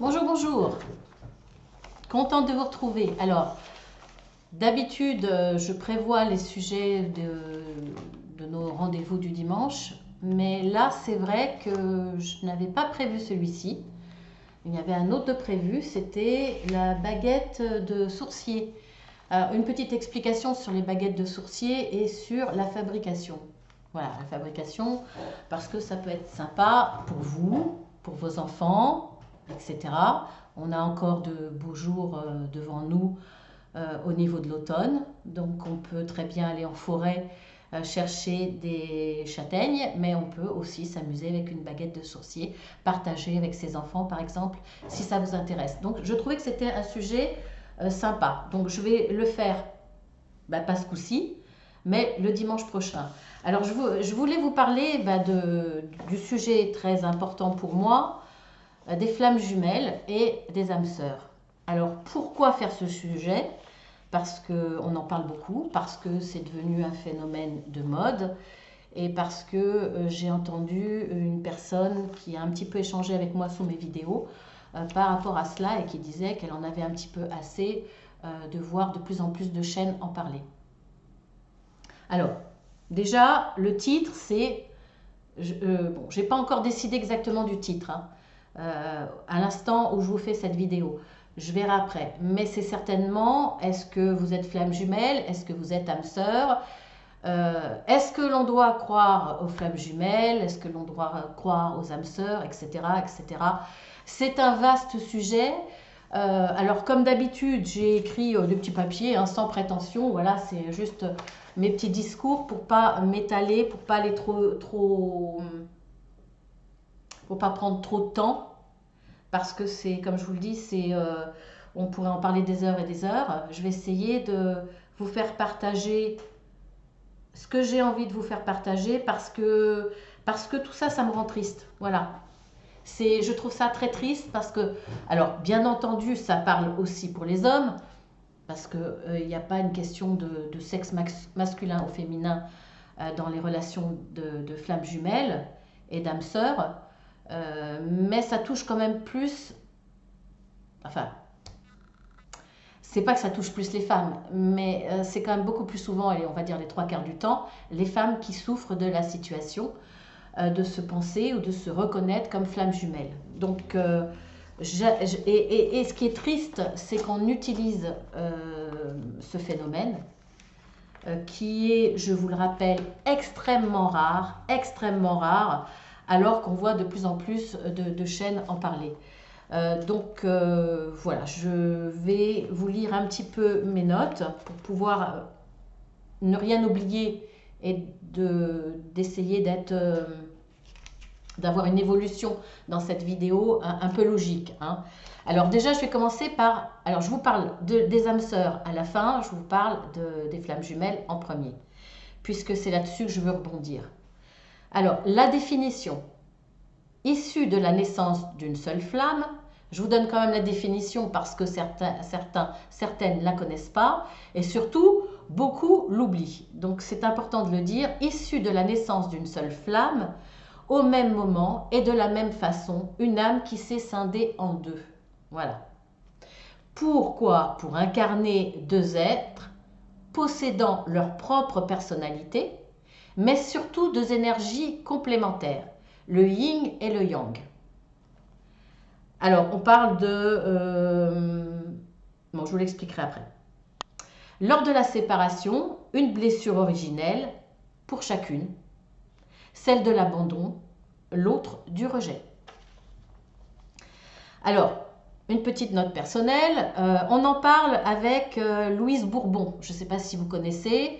Bonjour, bonjour. Contente de vous retrouver. Alors, d'habitude, je prévois les sujets de nos rendez-vous du dimanche, mais là, c'est vrai que je n'avais pas prévu celui-ci. Il y avait un autre de prévu, c'était la baguette de sourcier. Alors, une petite explication sur les baguettes de sourcier et sur la fabrication. Voilà, la fabrication, parce que ça peut être sympa pour vous, pour vos enfants, etc. On a encore de beaux jours devant nous au niveau de l'automne, donc on peut très bien aller en forêt chercher des châtaignes, mais on peut aussi s'amuser avec une baguette de sourcier, partager avec ses enfants par exemple, si ça vous intéresse. Donc je trouvais que c'était un sujet sympa, donc je vais le faire, pas ce coup-ci, mais le dimanche prochain. Alors je voulais vous parler du sujet très important pour moi, des flammes jumelles et des âmes sœurs. Alors pourquoi faire ce sujet? Parce qu'on en parle beaucoup, parce que c'est devenu un phénomène de mode et parce que j'ai entendu une personne qui a un petit peu échangé avec moi sous mes vidéos par rapport à cela et qui disait qu'elle en avait un petit peu assez de voir de plus en plus de chaînes en parler. Alors, déjà, le titre, c'est... bon, j'ai pas encore décidé exactement du titre, hein, à l'instant où je vous fais cette vidéo. Je verrai après. Mais c'est certainement, est-ce que vous êtes flamme jumelle? Est-ce que vous êtes âme sœur? Est-ce que l'on doit croire aux flammes jumelles? Est-ce que l'on doit croire aux âmes sœurs? Etc. etc. C'est un vaste sujet. Alors, comme d'habitude, j'ai écrit des petits papiers, hein, sans prétention. Voilà, c'est juste mes petits discours pour pas m'étaler, pour pas aller pour pas prendre trop de temps. Parce que c'est, comme je vous le dis, on pourrait en parler des heures et des heures. Je vais essayer de vous faire partager ce que j'ai envie de vous faire partager parce que tout ça, ça me rend triste. Voilà. Je trouve ça très triste parce que, alors bien entendu, ça parle aussi pour les hommes, parce qu'il n'y a pas une question de sexe masculin ou féminin dans les relations de flammes jumelles et d'âmes sœurs, mais ça touche quand même plus, enfin, c'est pas que ça touche plus les femmes, mais c'est quand même beaucoup plus souvent, et on va dire les trois quarts du temps, les femmes qui souffrent de la situation de se penser ou de se reconnaître comme flamme jumelle. Donc, et ce qui est triste, c'est qu'on utilise ce phénomène qui est, je vous le rappelle, extrêmement rare, alors qu'on voit de plus en plus de chaînes en parler. Voilà, je vais vous lire un petit peu mes notes pour pouvoir ne rien oublier et d'essayer d'avoir une évolution dans cette vidéo un peu logique, hein. Alors déjà, je vais commencer par... Alors, je vous parle des âmes sœurs à la fin, je vous parle des flammes jumelles en premier, puisque c'est là-dessus que je veux rebondir. Alors, la définition. Issue de la naissance d'une seule flamme, je vous donne quand même la définition parce que certaines ne la connaissent pas, et surtout, beaucoup l'oublient. Donc, c'est important de le dire. Issue de la naissance d'une seule flamme, au même moment et de la même façon, une âme qui s'est scindée en deux. Voilà. Pourquoi? Pour incarner deux êtres possédant leur propre personnalité, mais surtout deux énergies complémentaires, le yin et le yang. Alors, on parle bon, je vous l'expliquerai après. Lors de la séparation, une blessure originelle pour chacune, celle de l'abandon, l'autre du rejet. Alors, une petite note personnelle, on en parle avec Louise Bourbon, je ne sais pas si vous connaissez.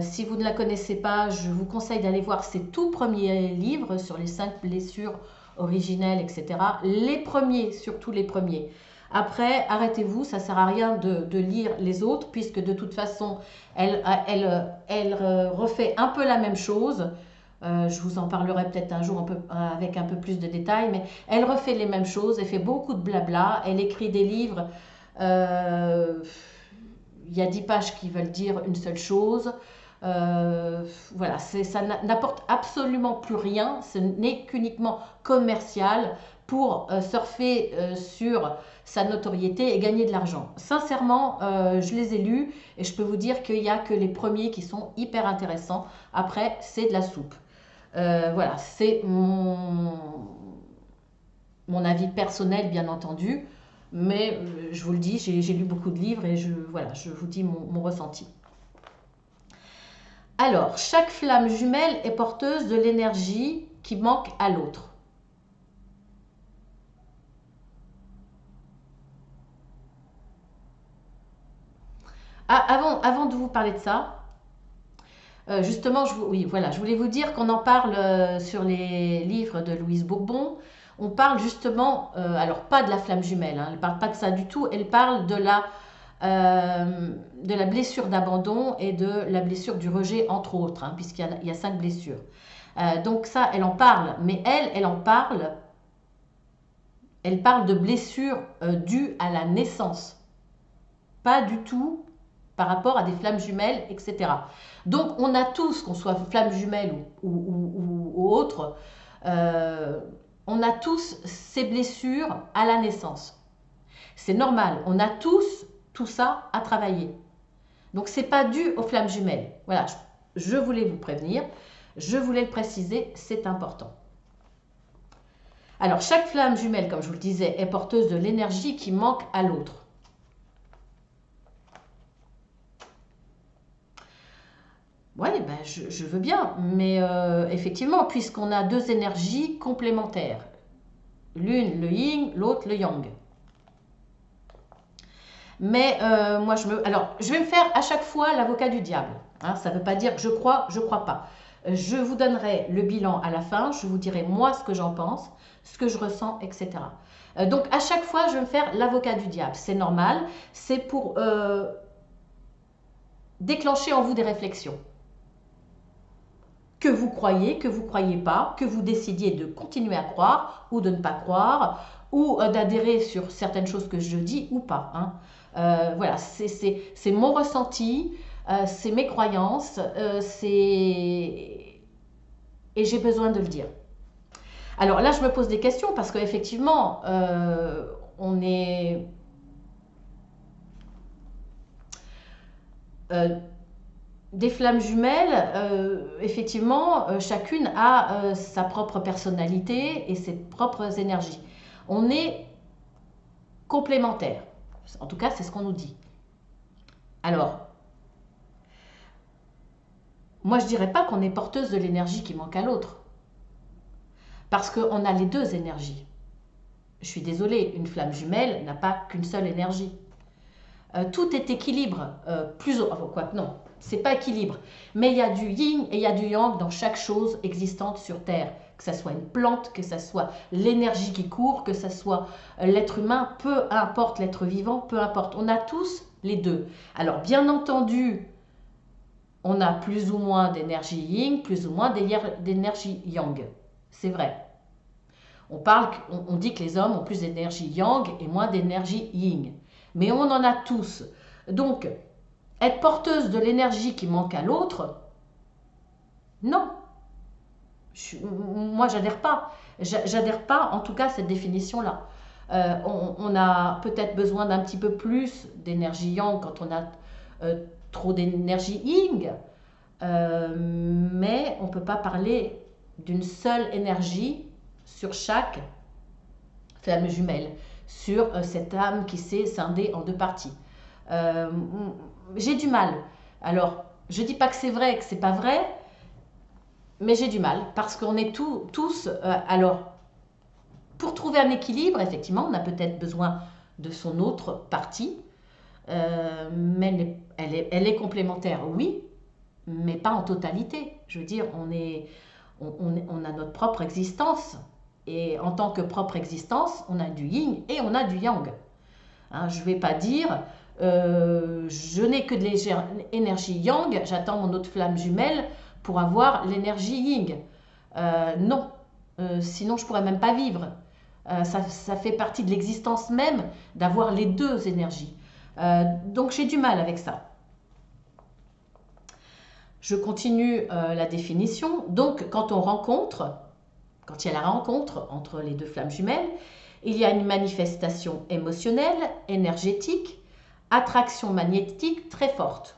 Si vous ne la connaissez pas, je vous conseille d'aller voir ses tout premiers livres sur les 5 blessures originelles, etc. Les premiers, surtout les premiers. Après, arrêtez-vous, ça ne sert à rien de lire les autres, puisque de toute façon, elle refait un peu la même chose. Je vous en parlerai peut-être un jour avec un peu plus de détails, mais elle refait les mêmes choses, elle fait beaucoup de blabla, elle écrit des livres, il y a 10 pages qui veulent dire une seule chose. Voilà, ça n'apporte absolument plus rien, ce n'est qu'uniquement commercial pour surfer sur sa notoriété et gagner de l'argent. Sincèrement, je les ai lus et je peux vous dire qu'il n'y a que les premiers qui sont hyper intéressants. Après, c'est de la soupe. Voilà, c'est mon avis personnel, bien entendu, mais je vous le dis, j'ai lu beaucoup de livres et voilà, je vous dis mon ressenti. Alors, chaque flamme jumelle est porteuse de l'énergie qui manque à l'autre. Ah, avant de vous parler de ça, justement, oui, voilà, je voulais vous dire qu'on en parle sur les livres de Louise Bourbon. On parle justement, alors pas de la flamme jumelle, hein, elle ne parle pas de ça du tout, elle parle de la blessure d'abandon et de la blessure du rejet, entre autres, hein, puisqu'il y a 5 blessures. Donc ça, elle en parle, mais elle en parle, elle parle de blessures dues à la naissance, pas du tout par rapport à des flammes jumelles, etc. Donc on a tous, qu'on soit flamme jumelle ou autre, on a tous ces blessures à la naissance. C'est normal, on a tous tout ça à travailler. Donc c'est pas dû aux flammes jumelles. Voilà, je voulais vous prévenir, je voulais le préciser, c'est important. Alors chaque flamme jumelle, comme je vous le disais, est porteuse de l'énergie qui manque à l'autre. Oui, ben je veux bien, mais effectivement, puisqu'on a 2 énergies complémentaires, l'une le yin, l'autre le yang. Mais moi, alors, je vais me faire à chaque fois l'avocat du diable. Hein, ça ne veut pas dire que je crois pas. Je vous donnerai le bilan à la fin, je vous dirai moi ce que j'en pense, ce que je ressens, etc. Donc à chaque fois, je vais me faire l'avocat du diable. C'est normal, c'est pour déclencher en vous des réflexions. Que vous croyez pas, que vous décidiez de continuer à croire ou de ne pas croire, ou d'adhérer sur certaines choses que je dis ou pas. Hein. Voilà, c'est mon ressenti, c'est mes croyances, et j'ai besoin de le dire. Alors là, je me pose des questions parce qu'effectivement, on est... des flammes jumelles, effectivement, chacune a sa propre personnalité et ses propres énergies. On est complémentaires. En tout cas, c'est ce qu'on nous dit. Alors, moi, je ne dirais pas qu'on est porteuse de l'énergie qui manque à l'autre. Parce qu'on a les 2 énergies. Je suis désolée, une flamme jumelle n'a pas qu'une seule énergie. Tout est équilibre, non, c'est pas équilibre, mais il y a du yin et il y a du yang dans chaque chose existante sur Terre, que ce soit une plante, que ce soit l'énergie qui court, que ce soit l'être humain, peu importe, l'être vivant, peu importe, on a tous les 2. Alors bien entendu, on a plus ou moins d'énergie yin, plus ou moins d'énergie yang, c'est vrai. On dit que les hommes ont plus d'énergie yang et moins d'énergie yin. Mais on en a tous. Donc, être porteuse de l'énergie qui manque à l'autre, non. Moi, j'adhère pas. J'adhère pas, en tout cas, à cette définition-là. On a peut-être besoin d'un petit peu plus d'énergie yang quand on a trop d'énergie yin, mais on ne peut pas parler d'une seule énergie sur chaque flamme jumelle, sur cette âme qui s'est scindée en 2 parties. J'ai du mal. Alors, je ne dis pas que c'est vrai, que c'est pas vrai, mais j'ai du mal parce qu'on est tous. Alors, pour trouver un équilibre, effectivement, on a peut-être besoin de son autre partie, mais elle est complémentaire, oui, mais pas en totalité. Je veux dire, on a notre propre existence. Et en tant que propre existence, on a du yin et on a du yang. Hein, je ne vais pas dire, je n'ai que de l'énergie yang, j'attends mon autre flamme jumelle pour avoir l'énergie yin. Non, sinon je ne pourrais même pas vivre. Ça fait partie de l'existence même d'avoir les 2 énergies. Donc j'ai du mal avec ça. Je continue la définition. Donc, quand on rencontre, quand il y a la rencontre entre les deux flammes jumelles, il y a une manifestation émotionnelle, énergétique, attraction magnétique très forte.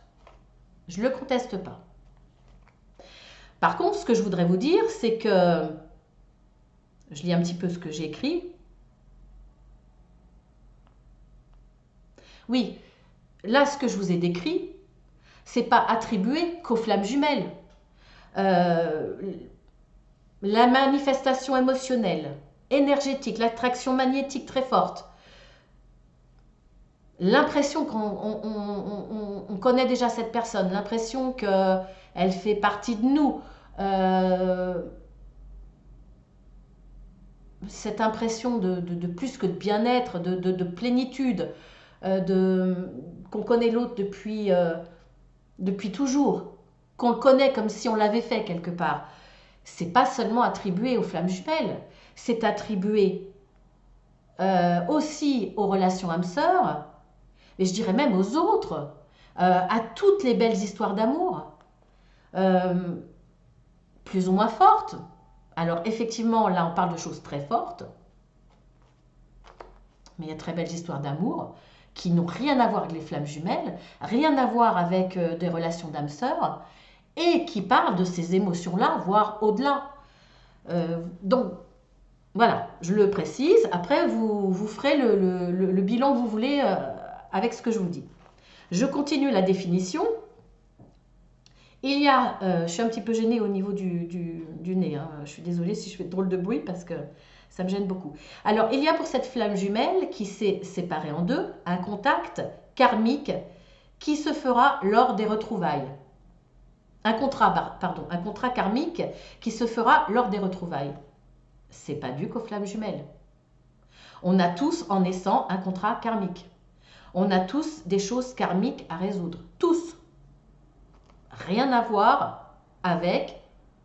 Je ne le conteste pas. Par contre, ce que je voudrais vous dire, c'est que, je lis un petit peu ce que j'ai écrit. Oui, là, ce que je vous ai décrit, c'est pas attribué qu'aux flammes jumelles. La manifestation émotionnelle, énergétique, l'attraction magnétique très forte, l'impression qu'on connaît déjà cette personne, l'impression qu'elle fait partie de nous, cette impression de plus que de bien-être, de plénitude, qu'on connaît l'autre depuis toujours, qu'on le connaît comme si on l'avait fait quelque part. C'est pas seulement attribué aux flammes jumelles, c'est attribué aussi aux relations âmes-sœurs, et je dirais même aux autres, à toutes les belles histoires d'amour, plus ou moins fortes. Alors effectivement, là on parle de choses très fortes, mais il y a de très belles histoires d'amour qui n'ont rien à voir avec les flammes jumelles, rien à voir avec des relations d'âmes-sœurs, et qui parlent de ces émotions-là, voire au-delà. Donc, voilà, je le précise. Après, vous ferez le bilan que vous voulez avec ce que je vous dis. Je continue la définition. Il y a, je suis un petit peu gênée au niveau du nez. Hein. Je suis désolée si je fais drôle de bruit parce que ça me gêne beaucoup. Alors, il y a pour cette flamme jumelle qui s'est séparée en deux, un contact karmique qui se fera lors des retrouvailles. Un contrat karmique qui se fera lors des retrouvailles. C'est pas dû qu'aux flammes jumelles. On a tous, en naissant, un contrat karmique. On a tous des choses karmiques à résoudre. Tous. Rien à voir avec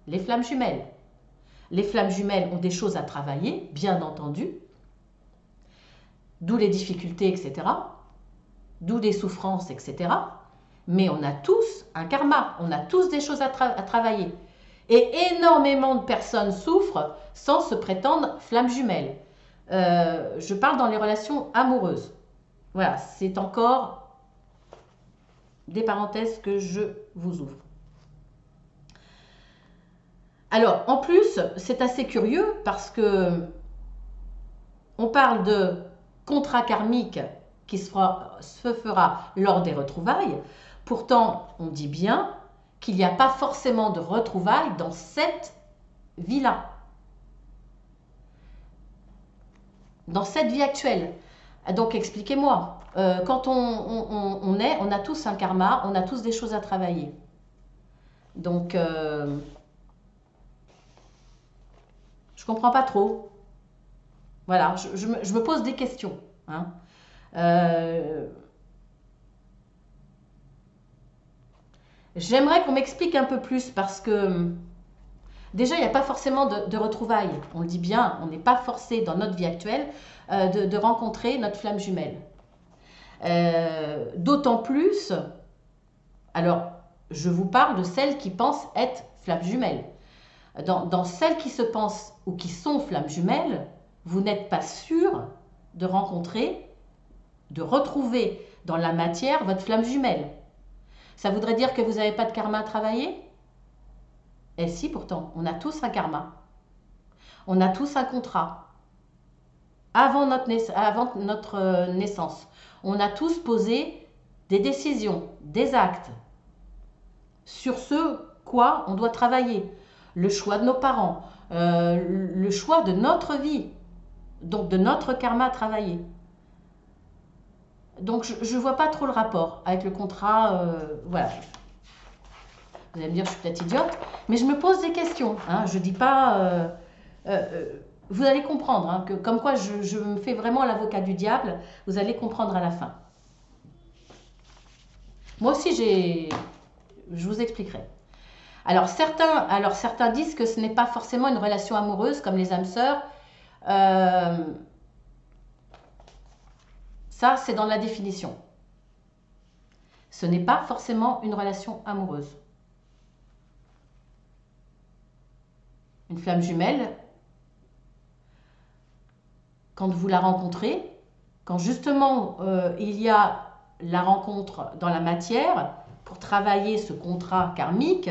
les flammes jumelles. Les flammes jumelles ont des choses à travailler, bien entendu. D'où les difficultés, etc. D'où des souffrances, etc. Mais on a tous un karma. On a tous des choses à travailler. Et énormément de personnes souffrent sans se prétendre flammes jumelles. Je parle dans les relations amoureuses. Voilà, c'est encore des parenthèses que je vous ouvre. Alors, en plus, c'est assez curieux parce que on parle de contrat karmique qui se fera lors des retrouvailles. Pourtant, on dit bien qu'il n'y a pas forcément de retrouvailles dans cette vie-là. Dans cette vie actuelle. Donc expliquez-moi, quand on a tous un karma, on a tous des choses à travailler. Donc, je comprends pas trop. Voilà, je me pose des questions. Hein. J'aimerais qu'on m'explique un peu plus parce que déjà, il n'y a pas forcément de retrouvailles. On le dit bien, on n'est pas forcé dans notre vie actuelle de rencontrer notre flamme jumelle. D'autant plus, alors je vous parle de celles qui pensent être flammes jumelles. Dans celles qui se pensent ou qui sont flammes jumelles, vous n'êtes pas sûr de rencontrer, de retrouver dans la matière votre flamme jumelle. Ça voudrait dire que vous n'avez pas de karma à travailler ? Eh si, pourtant, on a tous un karma. On a tous un contrat. Avant notre naissance, on a tous posé des décisions, des actes sur ce quoi on doit travailler. Le choix de nos parents, le choix de notre vie, donc de notre karma à travailler. Donc je ne vois pas trop le rapport avec le contrat. Voilà. Vous allez me dire, je suis peut-être idiote, mais je me pose des questions. Hein. Je ne dis pas... vous allez comprendre, hein, que comme quoi je me fais vraiment l'avocat du diable, vous allez comprendre à la fin. Moi aussi, je vous expliquerai. Alors certains disent que ce n'est pas forcément une relation amoureuse comme les âmes sœurs. Ça, c'est dans la définition. Ce n'est pas forcément une relation amoureuse. Une flamme jumelle, quand vous la rencontrez, quand justement il y a la rencontre dans la matière pour travailler ce contrat karmique,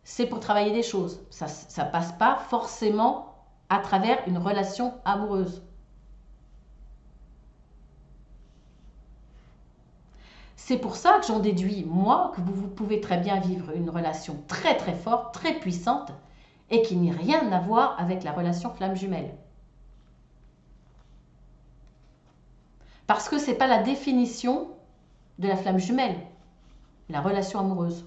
c'est pour travailler des choses. Ça ne passe pas forcément à travers une relation amoureuse. C'est pour ça que j'en déduis, moi, que vous pouvez très bien vivre une relation très très forte, très puissante, et qui n'a rien à voir avec la relation flamme jumelle. Parce que ce n'est pas la définition de la flamme jumelle, la relation amoureuse.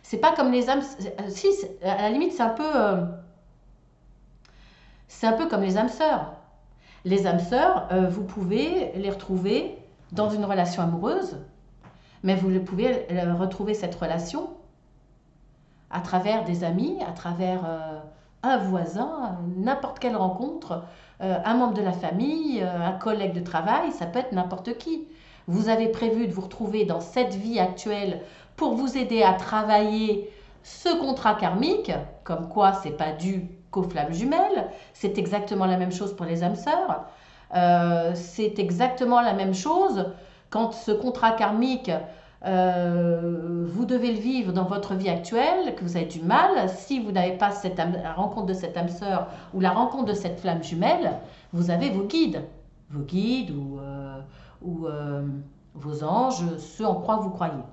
C'est pas comme les âmes... Si, à la limite, c'est un peu comme les âmes sœurs. Les âmes sœurs, vous pouvez les retrouver dans une relation amoureuse, mais vous pouvez retrouver cette relation à travers des amis, à travers un voisin, n'importe quelle rencontre, un membre de la famille, un collègue de travail, ça peut être n'importe qui. Vous avez prévu de vous retrouver dans cette vie actuelle pour vous aider à travailler ce contrat karmique, comme quoi c'est pas dû qu'aux flammes jumelles, c'est exactement la même chose pour les âmes sœurs, c'est exactement la même chose quand ce contrat karmique, vous devez le vivre dans votre vie actuelle, que vous avez du mal, si vous n'avez pas la rencontre de cette âme sœur ou la rencontre de cette flamme jumelle, vous avez vos guides ou vos anges, ceux en quoi vous croyez.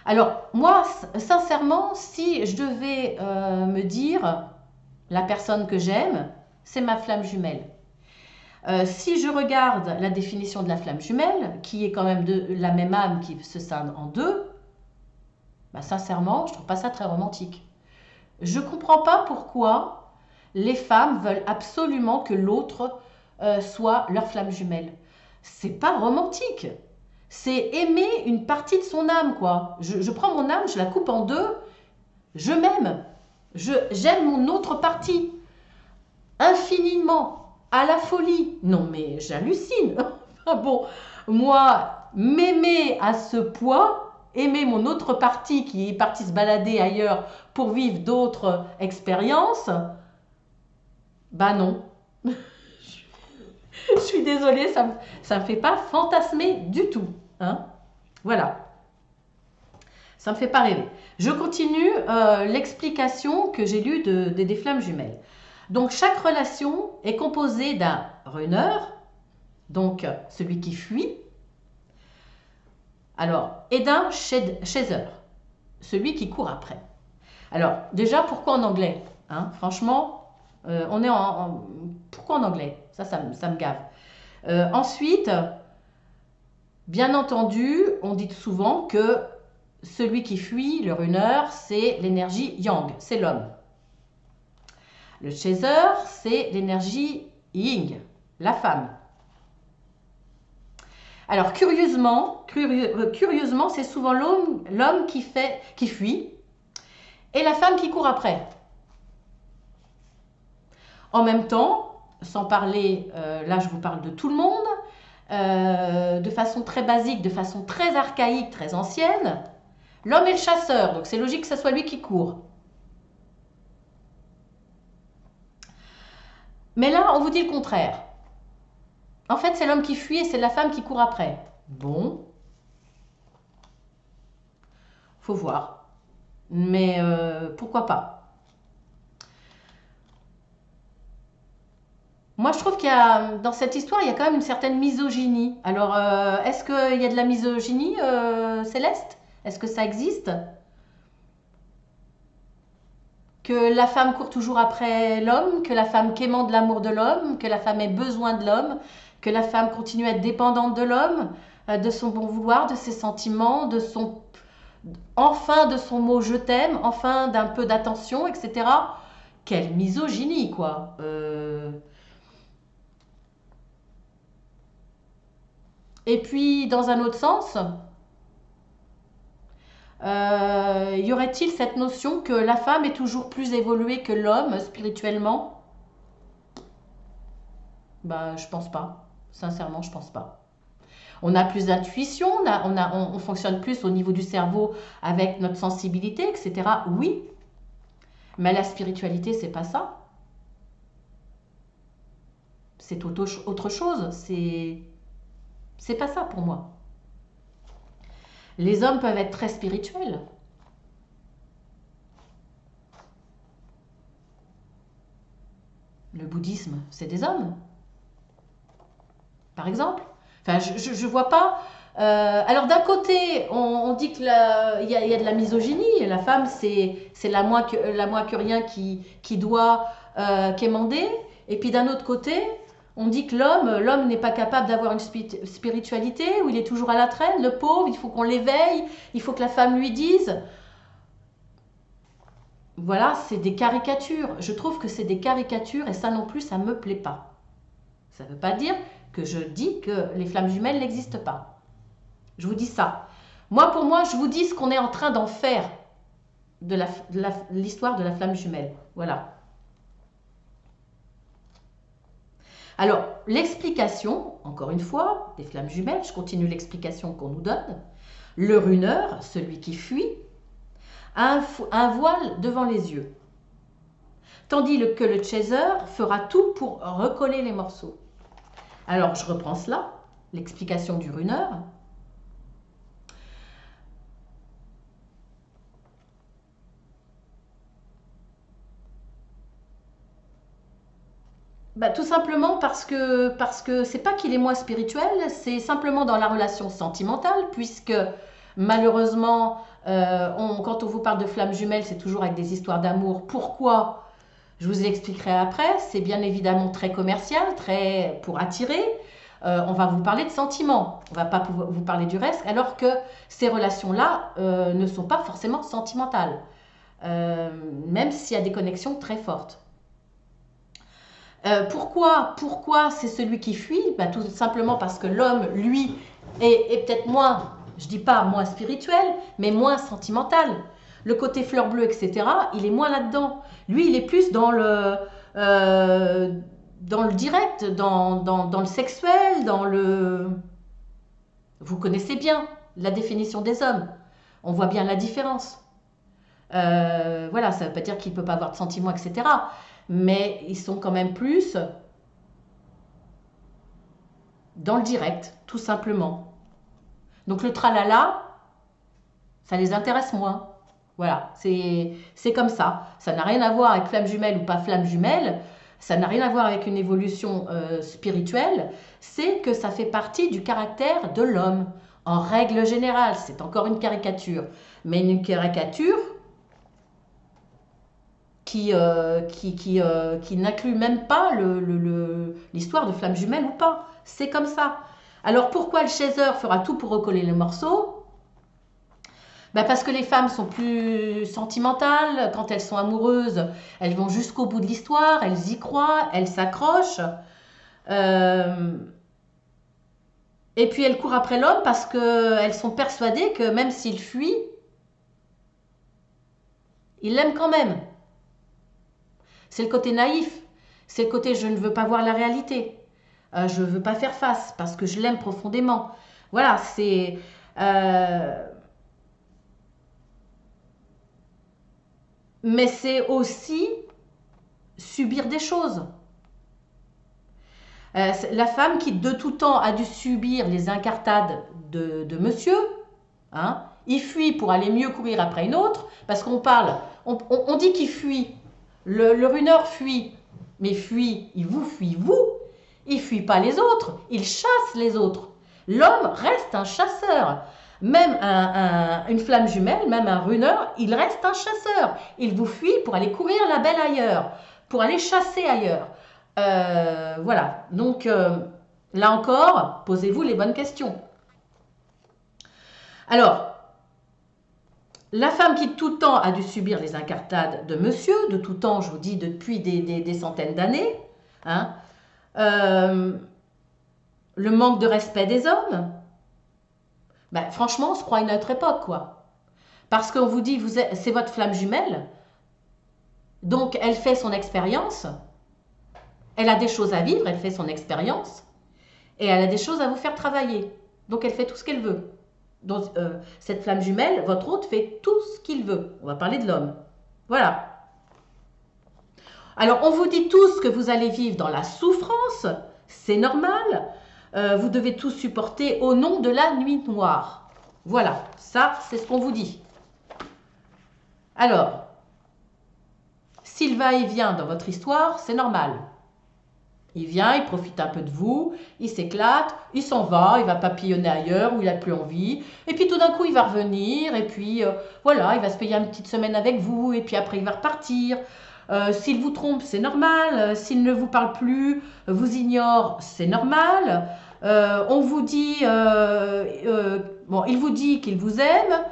Alors, moi, sincèrement, si je devais me dire, la personne que j'aime, c'est ma flamme jumelle. Si je regarde la définition de la flamme jumelle, qui est quand même de la même âme qui se scinde en deux, bah, sincèrement, je ne trouve pas ça très romantique. Je ne comprends pas pourquoi les femmes veulent absolument que l'autre soit leur flamme jumelle. C'est pas romantique. C'est aimer une partie de son âme, quoi. Je prends mon âme, je la coupe en deux, je m'aime. J'aime mon autre partie. Infiniment, à la folie. Non, mais j'hallucine. Bon, moi, m'aimer à ce point, aimer mon autre partie qui est partie se balader ailleurs pour vivre d'autres expériences, bah non. Je suis désolée, ça me fait pas fantasmer du tout. Hein, voilà. Ça me fait pas rêver. Je continue l'explication que j'ai lue des flammes jumelles. Donc, chaque relation est composée d'un runner, donc celui qui fuit, alors, et d'un chaser, celui qui court après. Alors, déjà, pourquoi en anglais, hein? Franchement, on est pourquoi en anglais? Ça me gave. Ensuite, bien entendu, on dit souvent que celui qui fuit, le runner, c'est l'énergie yang, c'est l'homme. Le chaser, c'est l'énergie yin, la femme. Alors, curieusement, c'est souvent l'homme qui fuit et la femme qui court après. En même temps, sans parler, là je vous parle de tout le monde, de façon très basique, de façon très archaïque, très ancienne, l'homme est le chasseur, donc c'est logique que ce soit lui qui court. Mais là, on vous dit le contraire. En fait, c'est l'homme qui fuit et c'est la femme qui court après. Bon. Faut voir. Mais pourquoi pas? Moi, je trouve qu'il y a, dans cette histoire, il y a quand même une certaine misogynie. Alors, est-ce qu'il y a de la misogynie, Céleste? Est-ce que ça existe? Que la femme court toujours après l'homme, que la femme quémande l'amour de l'homme, que la femme ait besoin de l'homme, que la femme continue à être dépendante de l'homme, de son bon vouloir, de ses sentiments, enfin de son mot je t'aime, enfin d'un peu d'attention, etc. Quelle misogynie, quoi. Et puis, dans un autre sens, y aurait-il cette notion que la femme est toujours plus évoluée que l'homme spirituellement? Ben, je pense pas. Sincèrement, je pense pas. On a plus d'intuition, on fonctionne plus au niveau du cerveau avec notre sensibilité, etc. Oui, mais la spiritualité, c'est pas ça. C'est autre chose. C'est pas ça pour moi. Les hommes peuvent être très spirituels. Le bouddhisme, c'est des hommes, par exemple. Enfin, je vois pas. Alors d'un côté, on dit qu'il y a de la misogynie. La femme, c'est la moins que rien qui doit quémander. Et puis d'un autre côté, on dit que l'homme n'est pas capable d'avoir une spiritualité, où il est toujours à la traîne, le pauvre, il faut qu'on l'éveille, il faut que la femme lui dise. Voilà, c'est des caricatures. Je trouve que c'est des caricatures et ça non plus, ça ne me plaît pas. Ça ne veut pas dire que je dis que les flammes jumelles n'existent pas. Je vous dis ça. Pour moi, je vous dis ce qu'on est en train d'en faire de l'histoire de la flamme jumelle. Voilà. Alors, l'explication, encore une fois, des flammes jumelles, je continue l'explication qu'on nous donne. Le runeur, celui qui fuit, a un voile devant les yeux. Tandis que le chaser fera tout pour recoller les morceaux. Alors, je reprends cela, l'explication du runner. Tout simplement parce que c'est pas qu'il est moins spirituel, c'est simplement dans la relation sentimentale, puisque malheureusement, quand on vous parle de flammes jumelles, c'est toujours avec des histoires d'amour. Pourquoi? Je vous expliquerai après. C'est bien évidemment très commercial, très pour attirer. On va vous parler de sentiments, on va pas vous parler du reste, alors que ces relations-là ne sont pas forcément sentimentales, même s'il y a des connexions très fortes. Pourquoi c'est celui qui fuit? Tout simplement parce que l'homme, lui, est peut-être moins, je dis pas moins spirituel, mais moins sentimental. Le côté fleur bleue, etc., il est moins là-dedans. Lui, il est plus dans le direct, dans le sexuel, dans le... Vous connaissez bien la définition des hommes. On voit bien la différence. Voilà, ça ne veut pas dire qu'il ne peut pas avoir de sentiments, etc., mais ils sont quand même plus dans le direct, tout simplement. Donc le tralala, ça les intéresse moins. Voilà, c'est comme ça. Ça n'a rien à voir avec flamme jumelle ou pas flamme jumelle. Ça n'a rien à voir avec une évolution spirituelle. C'est que ça fait partie du caractère de l'homme. En règle générale, c'est encore une caricature. Mais une caricature qui n'inclut même pas l'histoire de flamme jumelle ou pas. C'est comme ça. Alors pourquoi le chaser fera tout pour recoller les morceaux? Parce que les femmes sont plus sentimentales. Quand elles sont amoureuses, elles vont jusqu'au bout de l'histoire, elles y croient, elles s'accrochent. Et puis elles courent après l'homme parce qu'elles sont persuadées que même s'il fuit, il l'aime quand même. C'est le côté naïf, c'est le côté je ne veux pas voir la réalité, je ne veux pas faire face parce que je l'aime profondément. Voilà, c'est... Mais c'est aussi subir des choses. La femme qui de tout temps a dû subir les incartades de monsieur, hein, il fuit pour aller mieux courir après une autre, parce qu'on parle, on dit qu'il fuit. Le runner fuit, mais fuit, il fuit pas les autres, il chasse les autres. L'homme reste un chasseur. Même une flamme jumelle, même un runner, il reste un chasseur. Il vous fuit pour aller courir la belle ailleurs, pour aller chasser ailleurs. Voilà, donc là encore, posez-vous les bonnes questions. Alors, la femme qui tout temps a dû subir les incartades de monsieur, de tout temps, je vous dis depuis des centaines d'années, hein, le manque de respect des hommes, franchement, on se croit à une autre époque, quoi. Parce qu'on vous dit, c'est votre flamme jumelle, donc elle fait son expérience, elle a des choses à vivre, elle fait son expérience, et elle a des choses à vous faire travailler. Donc elle fait tout ce qu'elle veut. Donc cette flamme jumelle, votre hôte fait tout ce qu'il veut. On va parler de l'homme. Voilà. Alors on vous dit tous que vous allez vivre dans la souffrance, c'est normal. Vous devez tout supporter au nom de la nuit noire. Voilà, ça c'est ce qu'on vous dit. Alors, s'il va et vient dans votre histoire, c'est normal. Il vient, il profite un peu de vous, il s'éclate, il s'en va, il va papillonner ailleurs où il n'a plus envie. Et puis tout d'un coup, il va revenir et puis voilà, il va se payer une petite semaine avec vous et puis après, il va repartir. S'il vous trompe, c'est normal. S'il ne vous parle plus, vous ignore, c'est normal. On vous dit, bon, il vous dit qu'il vous aime,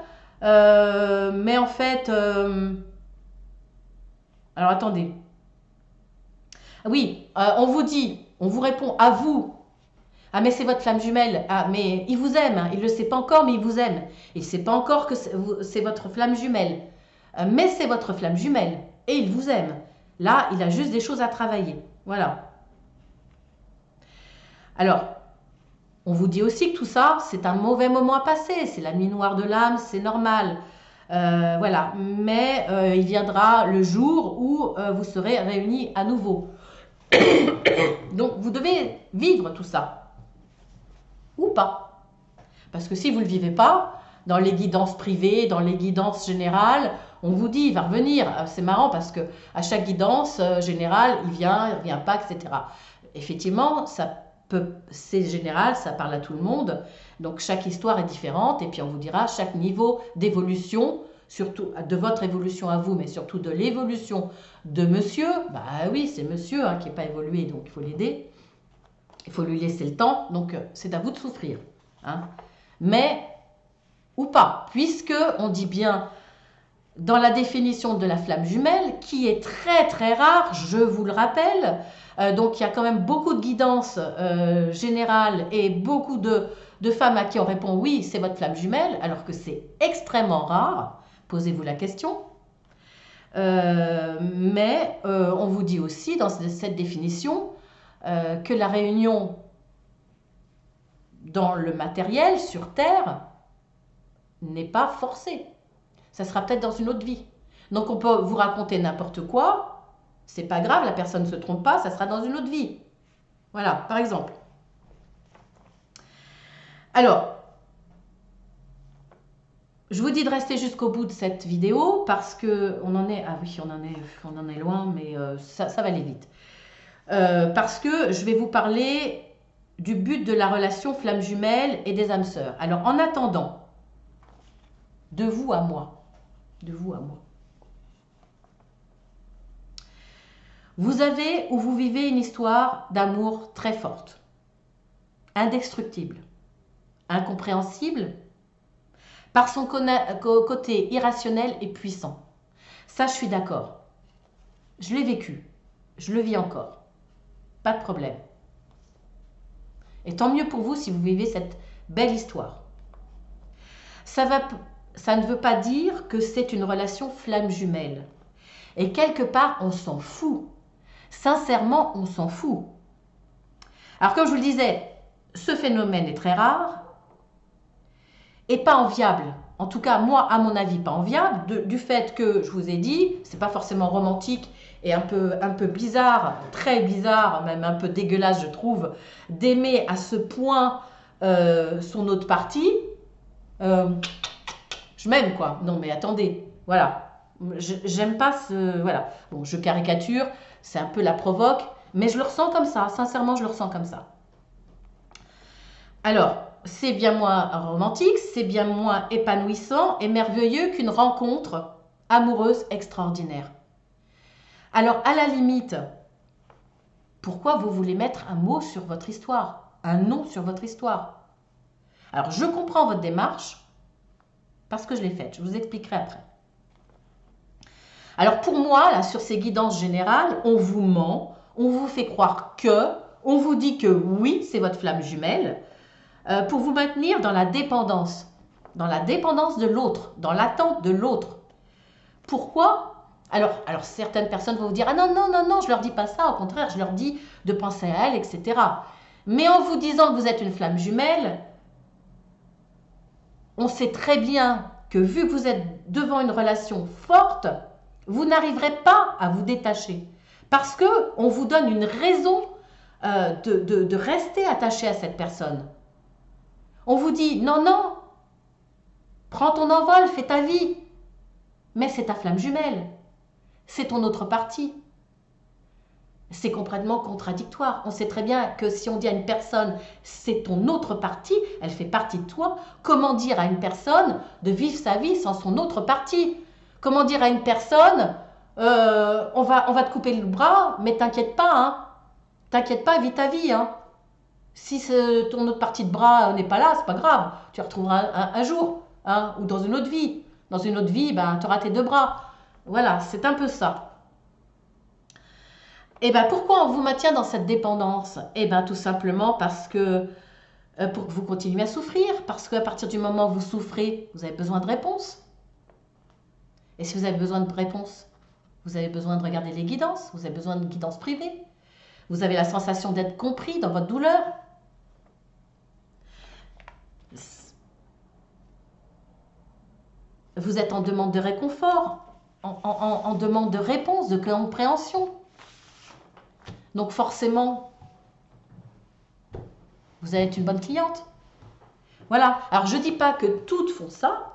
mais en fait, alors attendez. Oui, on vous dit, on vous répond à vous. Ah mais c'est votre flamme jumelle. Ah mais il vous aime, hein. Il ne le sait pas encore mais il vous aime. Il ne sait pas encore que c'est votre flamme jumelle. Mais c'est votre flamme jumelle et il vous aime. Là, il a juste des choses à travailler. Voilà. Alors, on vous dit aussi que tout ça, c'est un mauvais moment à passer. C'est la nuit noire de l'âme, c'est normal. Voilà. Mais il viendra le jour où vous serez réunis à nouveau. Donc, vous devez vivre tout ça. Ou pas. Parce que si vous ne le vivez pas, dans les guidances privées, dans les guidances générales, on vous dit, il va revenir. C'est marrant parce que à chaque guidance générale, il revient pas, etc. Effectivement, c'est général, ça parle à tout le monde. Donc, chaque histoire est différente. Et puis, on vous dira chaque niveau d'évolution, surtout de votre évolution à vous, mais surtout de l'évolution de monsieur. Bah oui, c'est monsieur qui n'est pas évolué, donc il faut l'aider. Il faut lui laisser le temps. Donc, c'est à vous de souffrir. Hein. Mais, ou pas, puisque on dit bien dans la définition de la flamme jumelle, qui est très très rare, je vous le rappelle, donc il y a quand même beaucoup de guidance générale et beaucoup de femmes à qui on répond oui, c'est votre flamme jumelle, alors que c'est extrêmement rare. Posez-vous la question. Mais on vous dit aussi dans cette définition que la réunion dans le matériel, sur Terre, n'est pas forcée. Ça sera peut-être dans une autre vie. Donc on peut vous raconter n'importe quoi, c'est pas grave, la personne ne se trompe pas, ça sera dans une autre vie. Voilà, par exemple. Alors, je vous dis de rester jusqu'au bout de cette vidéo parce que on en est, ah oui, on en est loin, mais ça va aller vite. Parce que je vais vous parler du but de la relation flamme jumelle et des âmes sœurs. Alors, en attendant, de vous à moi, vous avez ou vous vivez une histoire d'amour très forte, indestructible, incompréhensible, par son côté irrationnel et puissant. Ça, je suis d'accord. Je l'ai vécu, je le vis encore. Pas de problème. Et tant mieux pour vous si vous vivez cette belle histoire. Ça ne veut pas dire que c'est une relation flamme jumelle. Et quelque part, on s'en fout. Sincèrement, on s'en fout. Alors, comme je vous le disais, ce phénomène est très rare et pas enviable. En tout cas, moi, à mon avis, pas enviable, du fait que, je vous ai dit, c'est pas forcément romantique et un peu bizarre, très bizarre, même un peu dégueulasse, je trouve, d'aimer à ce point son autre partie. Je m'aime, quoi. Non, mais attendez, voilà. J'aime pas ce... Voilà. Bon, je caricature, c'est un peu la provoque, mais je le ressens comme ça. Sincèrement, je le ressens comme ça. Alors, c'est bien moins romantique, c'est bien moins épanouissant et merveilleux qu'une rencontre amoureuse extraordinaire. Alors, à la limite, pourquoi vous voulez mettre un mot sur votre histoire, un nom sur votre histoire? Alors, je comprends votre démarche parce que je l'ai faite. Je vous expliquerai après. Alors, pour moi, là, sur ces guidances générales, on vous ment, on vous fait croire que, on vous dit que oui, c'est votre flamme jumelle, pour vous maintenir dans la dépendance de l'autre, dans l'attente de l'autre. Pourquoi? Alors, certaines personnes vont vous dire « Ah non, non, non, non, je leur dis pas ça, au contraire, je leur dis de penser à elle, etc. » Mais en vous disant que vous êtes une flamme jumelle, on sait très bien que vu que vous êtes devant une relation forte, vous n'arriverez pas à vous détacher. Parce qu'on vous donne une raison de rester attaché à cette personne. On vous dit, non, non, prends ton envol, fais ta vie. Mais c'est ta flamme jumelle. C'est ton autre partie. C'est complètement contradictoire. On sait très bien que si on dit à une personne, c'est ton autre partie, elle fait partie de toi, comment dire à une personne de vivre sa vie sans son autre partie? Comment dire à une personne, on va te couper le bras, mais t'inquiète pas, hein. T'inquiète pas, vis ta vie, hein. Si ton autre partie de bras n'est pas là, c'est pas grave. Tu la retrouveras un jour, hein, ou dans une autre vie. Dans une autre vie, ben, tu auras tes deux bras. Voilà, c'est un peu ça. Et ben pourquoi on vous maintient dans cette dépendance? Et ben tout simplement parce que pour que vous continuiez à souffrir, parce qu'à partir du moment où vous souffrez, vous avez besoin de réponses. Et si vous avez besoin de réponses, vous avez besoin de regarder les guidances, vous avez besoin de guidance privée. Vous avez la sensation d'être compris dans votre douleur. Vous êtes en demande de réconfort, en demande de réponse, de compréhension. Donc forcément, vous allez être une bonne cliente. Voilà. Alors je ne dis pas que toutes font ça,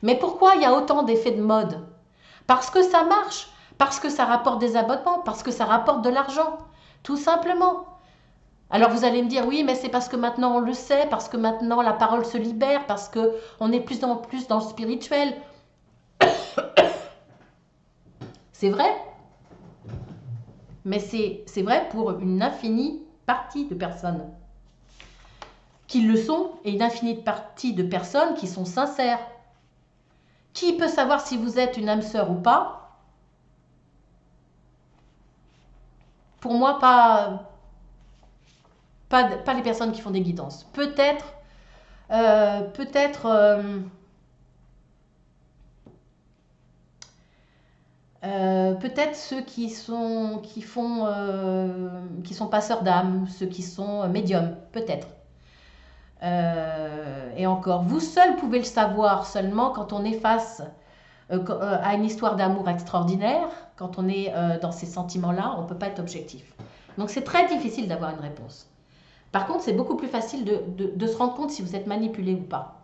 mais pourquoi il y a autant d'effets de mode? Parce que ça marche, parce que ça rapporte des abonnements, parce que ça rapporte de l'argent, tout simplement. Alors vous allez me dire, oui, mais c'est parce que maintenant on le sait, parce que maintenant la parole se libère, parce qu'on est plus en plus dans le spirituel. C'est vrai, mais c'est vrai pour une infinie partie de personnes qui le sont et une infinie partie de personnes qui sont sincères. Qui peut savoir si vous êtes une âme sœur ou pas? Pour moi, pas les personnes qui font des guidances. Peut-être ceux qui sont passeurs d'âme, ceux qui sont médiums, peut-être. Et encore, vous seul pouvez le savoir seulement quand on est face à une histoire d'amour extraordinaire, quand on est dans ces sentiments-là, on ne peut pas être objectif. Donc c'est très difficile d'avoir une réponse. Par contre, c'est beaucoup plus facile de se rendre compte si vous êtes manipulé ou pas.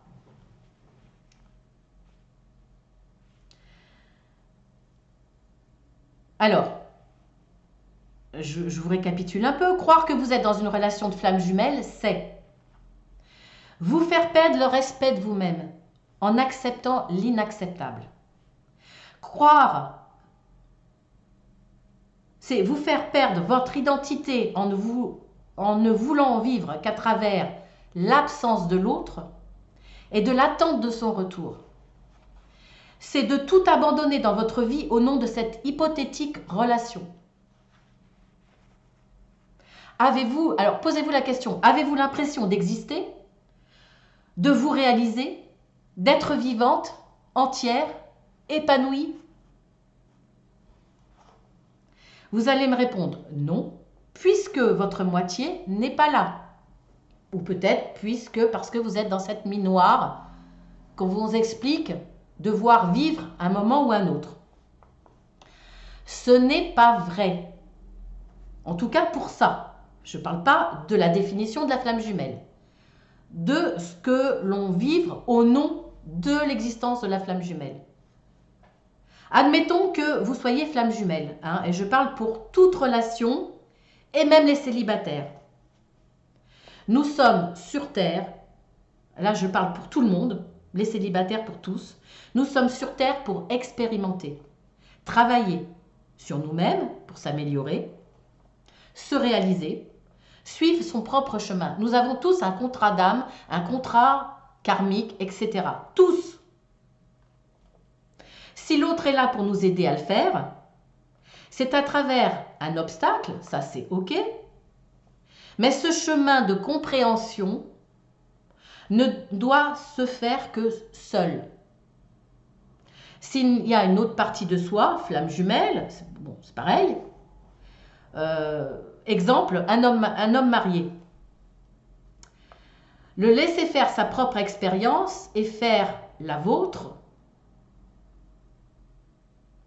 Alors, je vous récapitule un peu. Croire que vous êtes dans une relation de flamme jumelle, c'est vous faire perdre le respect de vous-même en acceptant l'inacceptable. Croire, c'est vous faire perdre votre identité en ne voulant vivre qu'à travers l'absence de l'autre et de l'attente de son retour. C'est de tout abandonner dans votre vie au nom de cette hypothétique relation. Alors posez-vous la question, avez-vous l'impression d'exister, de vous réaliser, d'être vivante, entière, épanouie? Vous allez me répondre non, puisque votre moitié n'est pas là. Ou peut-être parce que vous êtes dans cette mine noire qu'on vous explique devoir vivre un moment ou un autre. Ce n'est pas vrai. En tout cas pour ça. Je ne parle pas de la définition de la flamme jumelle. De ce que l'on vivre au nom de l'existence de la flamme jumelle. Admettons que vous soyez flamme jumelle, hein, et je parle pour toute relation, et même les célibataires. Nous sommes sur Terre, là je parle pour tout le monde, les célibataires pour tous, nous sommes sur Terre pour expérimenter, travailler sur nous-mêmes pour s'améliorer, se réaliser, suivre son propre chemin. Nous avons tous un contrat d'âme, un contrat karmique, etc. Tous. Si l'autre est là pour nous aider à le faire, c'est à travers un obstacle, ça c'est ok, mais ce chemin de compréhension ne doit se faire que seul. S'il y a une autre partie de soi, flamme jumelle, c'est pareil. Exemple, un homme marié. Le laisser faire sa propre expérience et faire la vôtre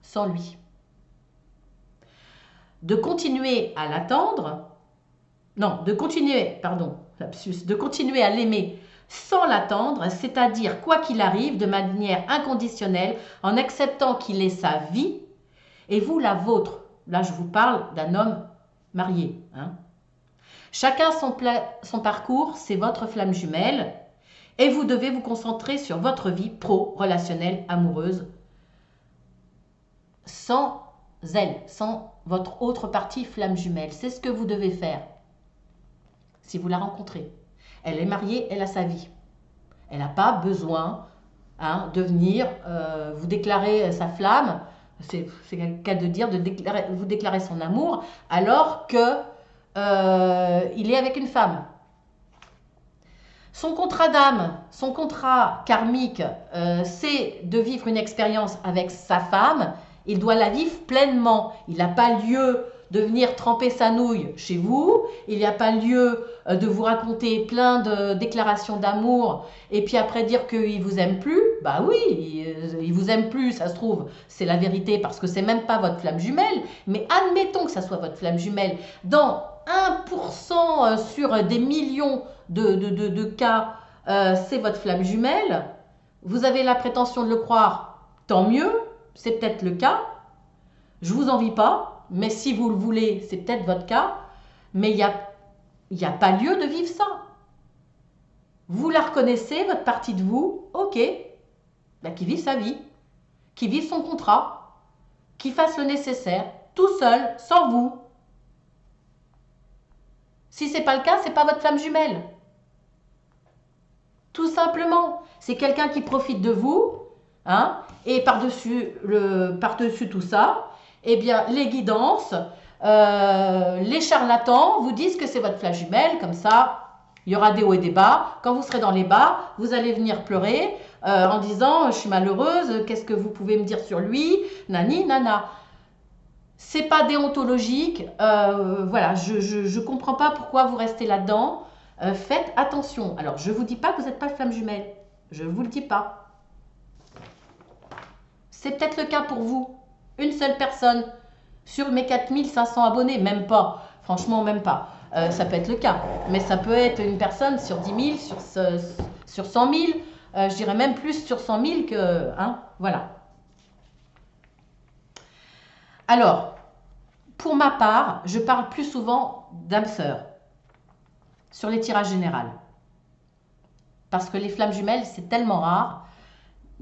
sans lui. De continuer à l'attendre, non, de continuer, pardon, lapsus, de continuer à l'aimer sans l'attendre, c'est-à-dire quoi qu'il arrive, de manière inconditionnelle, en acceptant qu'il ait sa vie et vous la vôtre. Là, je vous parle d'un homme marié. Hein. Chacun son parcours, c'est votre flamme jumelle et vous devez vous concentrer sur votre vie pro-relationnelle, amoureuse, sans elle, sans votre autre partie flamme jumelle. C'est ce que vous devez faire si vous la rencontrez. Elle est mariée, elle a sa vie. Elle n'a pas besoin de venir vous déclarer sa flamme. C'est le cas de dire, vous déclarer son amour alors que il est avec une femme. Son contrat d'âme, son contrat karmique, c'est de vivre une expérience avec sa femme. Il doit la vivre pleinement. Il n'a pas lieu de venir tremper sa nouille chez vous. Il n'y a pas lieu de vous raconter plein de déclarations d'amour et puis après dire qu'il ne vous aime plus. Bah oui, il ne vous aime plus, ça se trouve, c'est la vérité parce que c'est même pas votre flamme jumelle. Mais admettons que ça soit votre flamme jumelle. Dans 1% sur des millions de cas, c'est votre flamme jumelle. Vous avez la prétention de le croire, tant mieux, c'est peut-être le cas. Je vous envie pas, mais si vous le voulez, c'est peut-être votre cas. Mais il n'y a pas lieu de vivre ça. Vous la reconnaissez, votre partie de vous, ok, ben, qui vive sa vie, qui vive son contrat, qui fasse le nécessaire, tout seul, sans vous. Si ce n'est pas le cas, ce n'est pas votre flamme jumelle. Tout simplement, c'est quelqu'un qui profite de vous, hein, et par-dessus tout ça, eh bien, les guidances, les charlatans vous disent que c'est votre flamme jumelle, comme ça, il y aura des hauts et des bas. Quand vous serez dans les bas, vous allez venir pleurer en disant « je suis malheureuse, qu'est-ce que vous pouvez me dire sur lui ?» Nani, nana. C'est pas déontologique. Voilà, je comprends pas pourquoi vous restez là-dedans. Faites attention. Alors, je vous dis pas que vous n'êtes pas flamme jumelle. Je vous le dis pas. C'est peut-être le cas pour vous. Une seule personne sur mes 4500 abonnés, même pas. Franchement, même pas. Ça peut être le cas. Mais ça peut être une personne sur 10 000, sur 100 000. Je dirais même plus sur 100 000 que... Hein, voilà. Alors, pour ma part, je parle plus souvent d'âme sœur sur les tirages généraux. Parce que les flammes jumelles, c'est tellement rare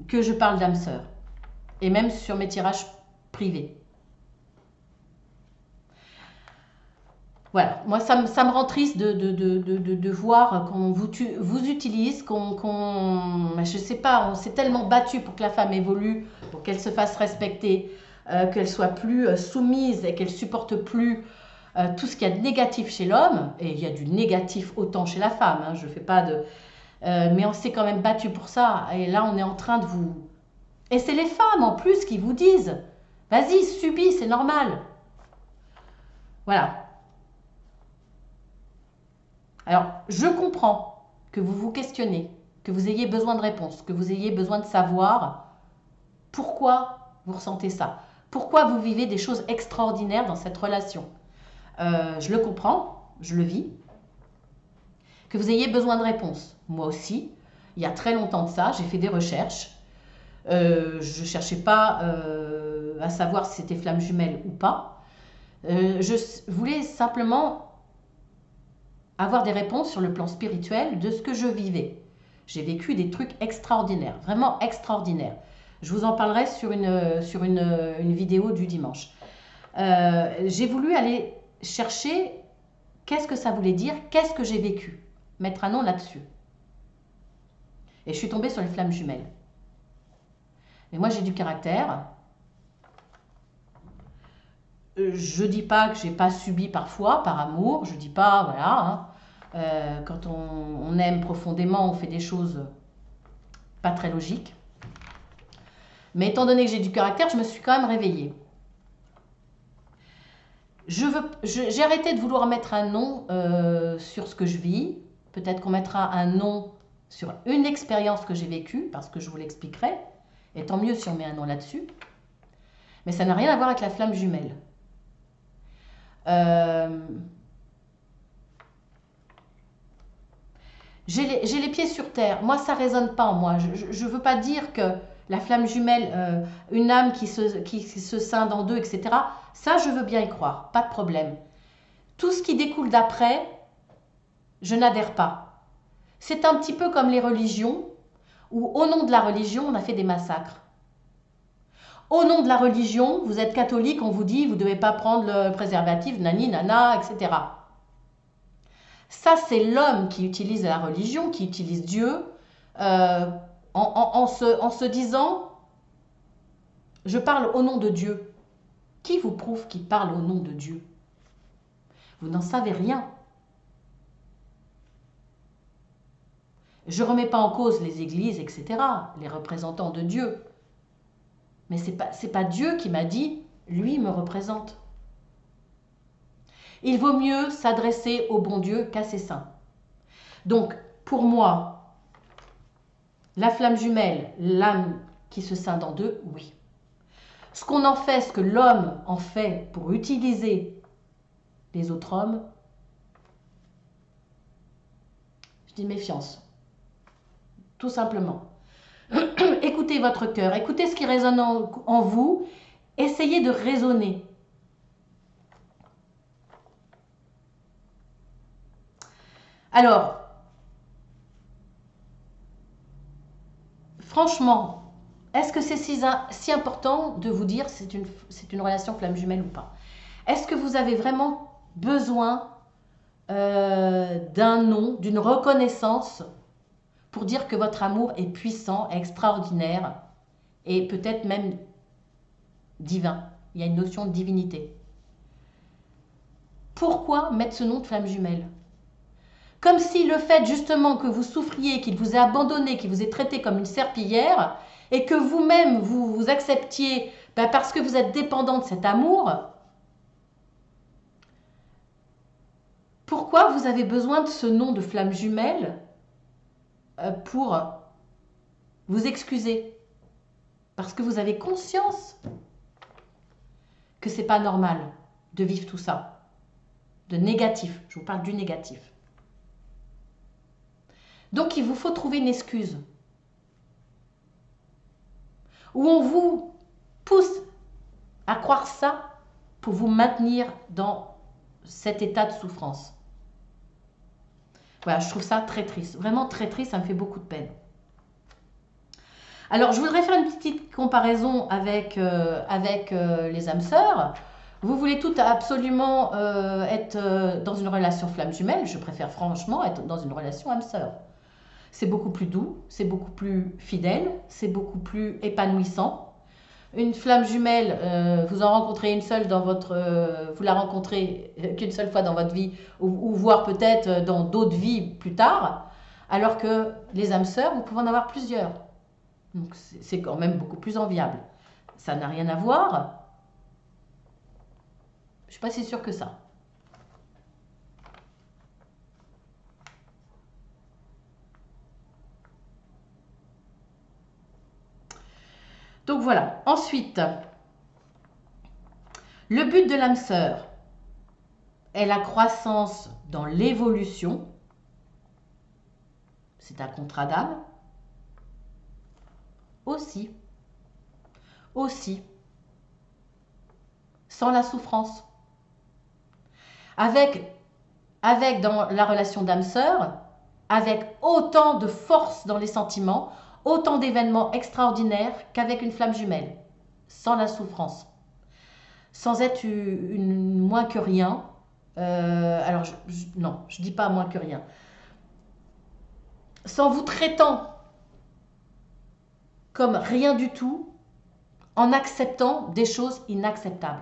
que je parle d'âme sœur. Et même sur mes tirages privés. Voilà, moi ça me rend triste de voir qu'on vous utilise, je sais pas, on s'est tellement battu pour que la femme évolue, pour qu'elle se fasse respecter, qu'elle soit plus soumise et qu'elle supporte plus tout ce qu'il y a de négatif chez l'homme, et il y a du négatif autant chez la femme, hein, je fais pas de... mais on s'est quand même battu pour ça, et là on est en train de vous... Et c'est les femmes en plus qui vous disent, vas-y, subis, c'est normal. Voilà. Alors, je comprends que vous vous questionnez, que vous ayez besoin de réponses, que vous ayez besoin de savoir pourquoi vous ressentez ça, pourquoi vous vivez des choses extraordinaires dans cette relation. Je le comprends, je le vis. Que vous ayez besoin de réponses. Moi aussi, il y a très longtemps de ça, j'ai fait des recherches. Je ne cherchais pas à savoir si c'était flamme jumelle ou pas. Je voulais simplement avoir des réponses sur le plan spirituel de ce que je vivais. J'ai vécu des trucs extraordinaires, vraiment extraordinaires. Je vous en parlerai sur une vidéo du dimanche. J'ai voulu aller chercher qu'est-ce que ça voulait dire, qu'est-ce que j'ai vécu, mettre un nom là-dessus. Et je suis tombée sur les flammes jumelles. Mais moi, j'ai du caractère. Je dis pas que j'ai pas subi parfois par amour. Je dis pas, voilà. Hein, quand on aime profondément, on fait des choses pas très logiques. Mais étant donné que j'ai du caractère, je me suis quand même réveillée. J'ai arrêté de vouloir mettre un nom sur ce que je vis. peut-être qu'on mettra un nom sur une expérience que j'ai vécue, parce que je vous l'expliquerai, et tant mieux si on met un nom là-dessus. Mais ça n'a rien à voir avec la flamme jumelle. J'ai les pieds sur terre. Moi, ça ne résonne pas en moi. Je ne veux pas dire que la flamme jumelle, une âme qui se scinde en deux, etc. Ça, je veux bien y croire. Pas de problème. Tout ce qui découle d'après, je n'adhère pas. C'est un petit peu comme les religions, où au nom de la religion, on a fait des massacres. Au nom de la religion, vous êtes catholique, on vous dit, vous ne devez pas prendre le préservatif, nani, nana, etc. Ça, c'est l'homme qui utilise la religion, qui utilise Dieu, en se disant, je parle au nom de Dieu. Qui vous prouve qu'il parle au nom de Dieu? Vous n'en savez rien. Je ne remets pas en cause les églises, etc., les représentants de Dieu. Mais ce n'est pas Dieu qui m'a dit, lui me représente. Il vaut mieux s'adresser au bon Dieu qu'à ses saints. Donc, pour moi, la flamme jumelle, l'âme qui se scinde en deux, oui. Ce qu'on en fait, ce que l'homme en fait pour utiliser les autres hommes, je dis méfiance. Tout simplement. Écoutez votre cœur, écoutez ce qui résonne en vous, essayez de raisonner. Alors, franchement, est-ce que c'est si important de vous dire c'est une relation flamme jumelle ou pas? Est-ce que vous avez vraiment besoin d'un nom, d'une reconnaissance pour dire que votre amour est puissant, extraordinaire et peut-être même divin? Il y a une notion de divinité. Pourquoi mettre ce nom de flamme jumelle? Comme si le fait justement que vous souffriez, qu'il vous ait abandonné, qu'il vous ait traité comme une serpillière, et que vous-même vous acceptiez parce que vous êtes dépendant de cet amour, pourquoi vous avez besoin de ce nom de flamme jumelle pour vous excuser? Parce que vous avez conscience que c'est pas normal de vivre tout ça, de négatif. Je vous parle du négatif. Donc il vous faut trouver une excuse où on vous pousse à croire ça pour vous maintenir dans cet état de souffrance. Voilà, je trouve ça très triste, vraiment très triste, ça me fait beaucoup de peine. Alors, je voudrais faire une petite comparaison avec les âmes sœurs. Vous voulez toutes absolument être dans une relation flamme jumelle. Je préfère franchement être dans une relation âme sœur. C'est beaucoup plus doux, c'est beaucoup plus fidèle, c'est beaucoup plus épanouissant. Une flamme jumelle, vous en rencontrez une seule dans votre... vous la rencontrez qu'une seule fois dans votre vie, ou voire peut-être dans d'autres vies plus tard, alors que les âmes sœurs, vous pouvez en avoir plusieurs. Donc c'est quand même beaucoup plus enviable. Ça n'a rien à voir. Je ne suis pas si sûre que ça. Donc voilà. Ensuite, le but de l'âme sœur est la croissance dans l'évolution. C'est un contrat d'âme. Aussi, sans la souffrance. Avec dans la relation d'âme-sœur, avec autant de force dans les sentiments, autant d'événements extraordinaires qu'avec une flamme jumelle, sans la souffrance, sans être une moins que rien. Alors, non, je ne dis pas moins que rien. Sans vous traitant comme rien du tout, en acceptant des choses inacceptables.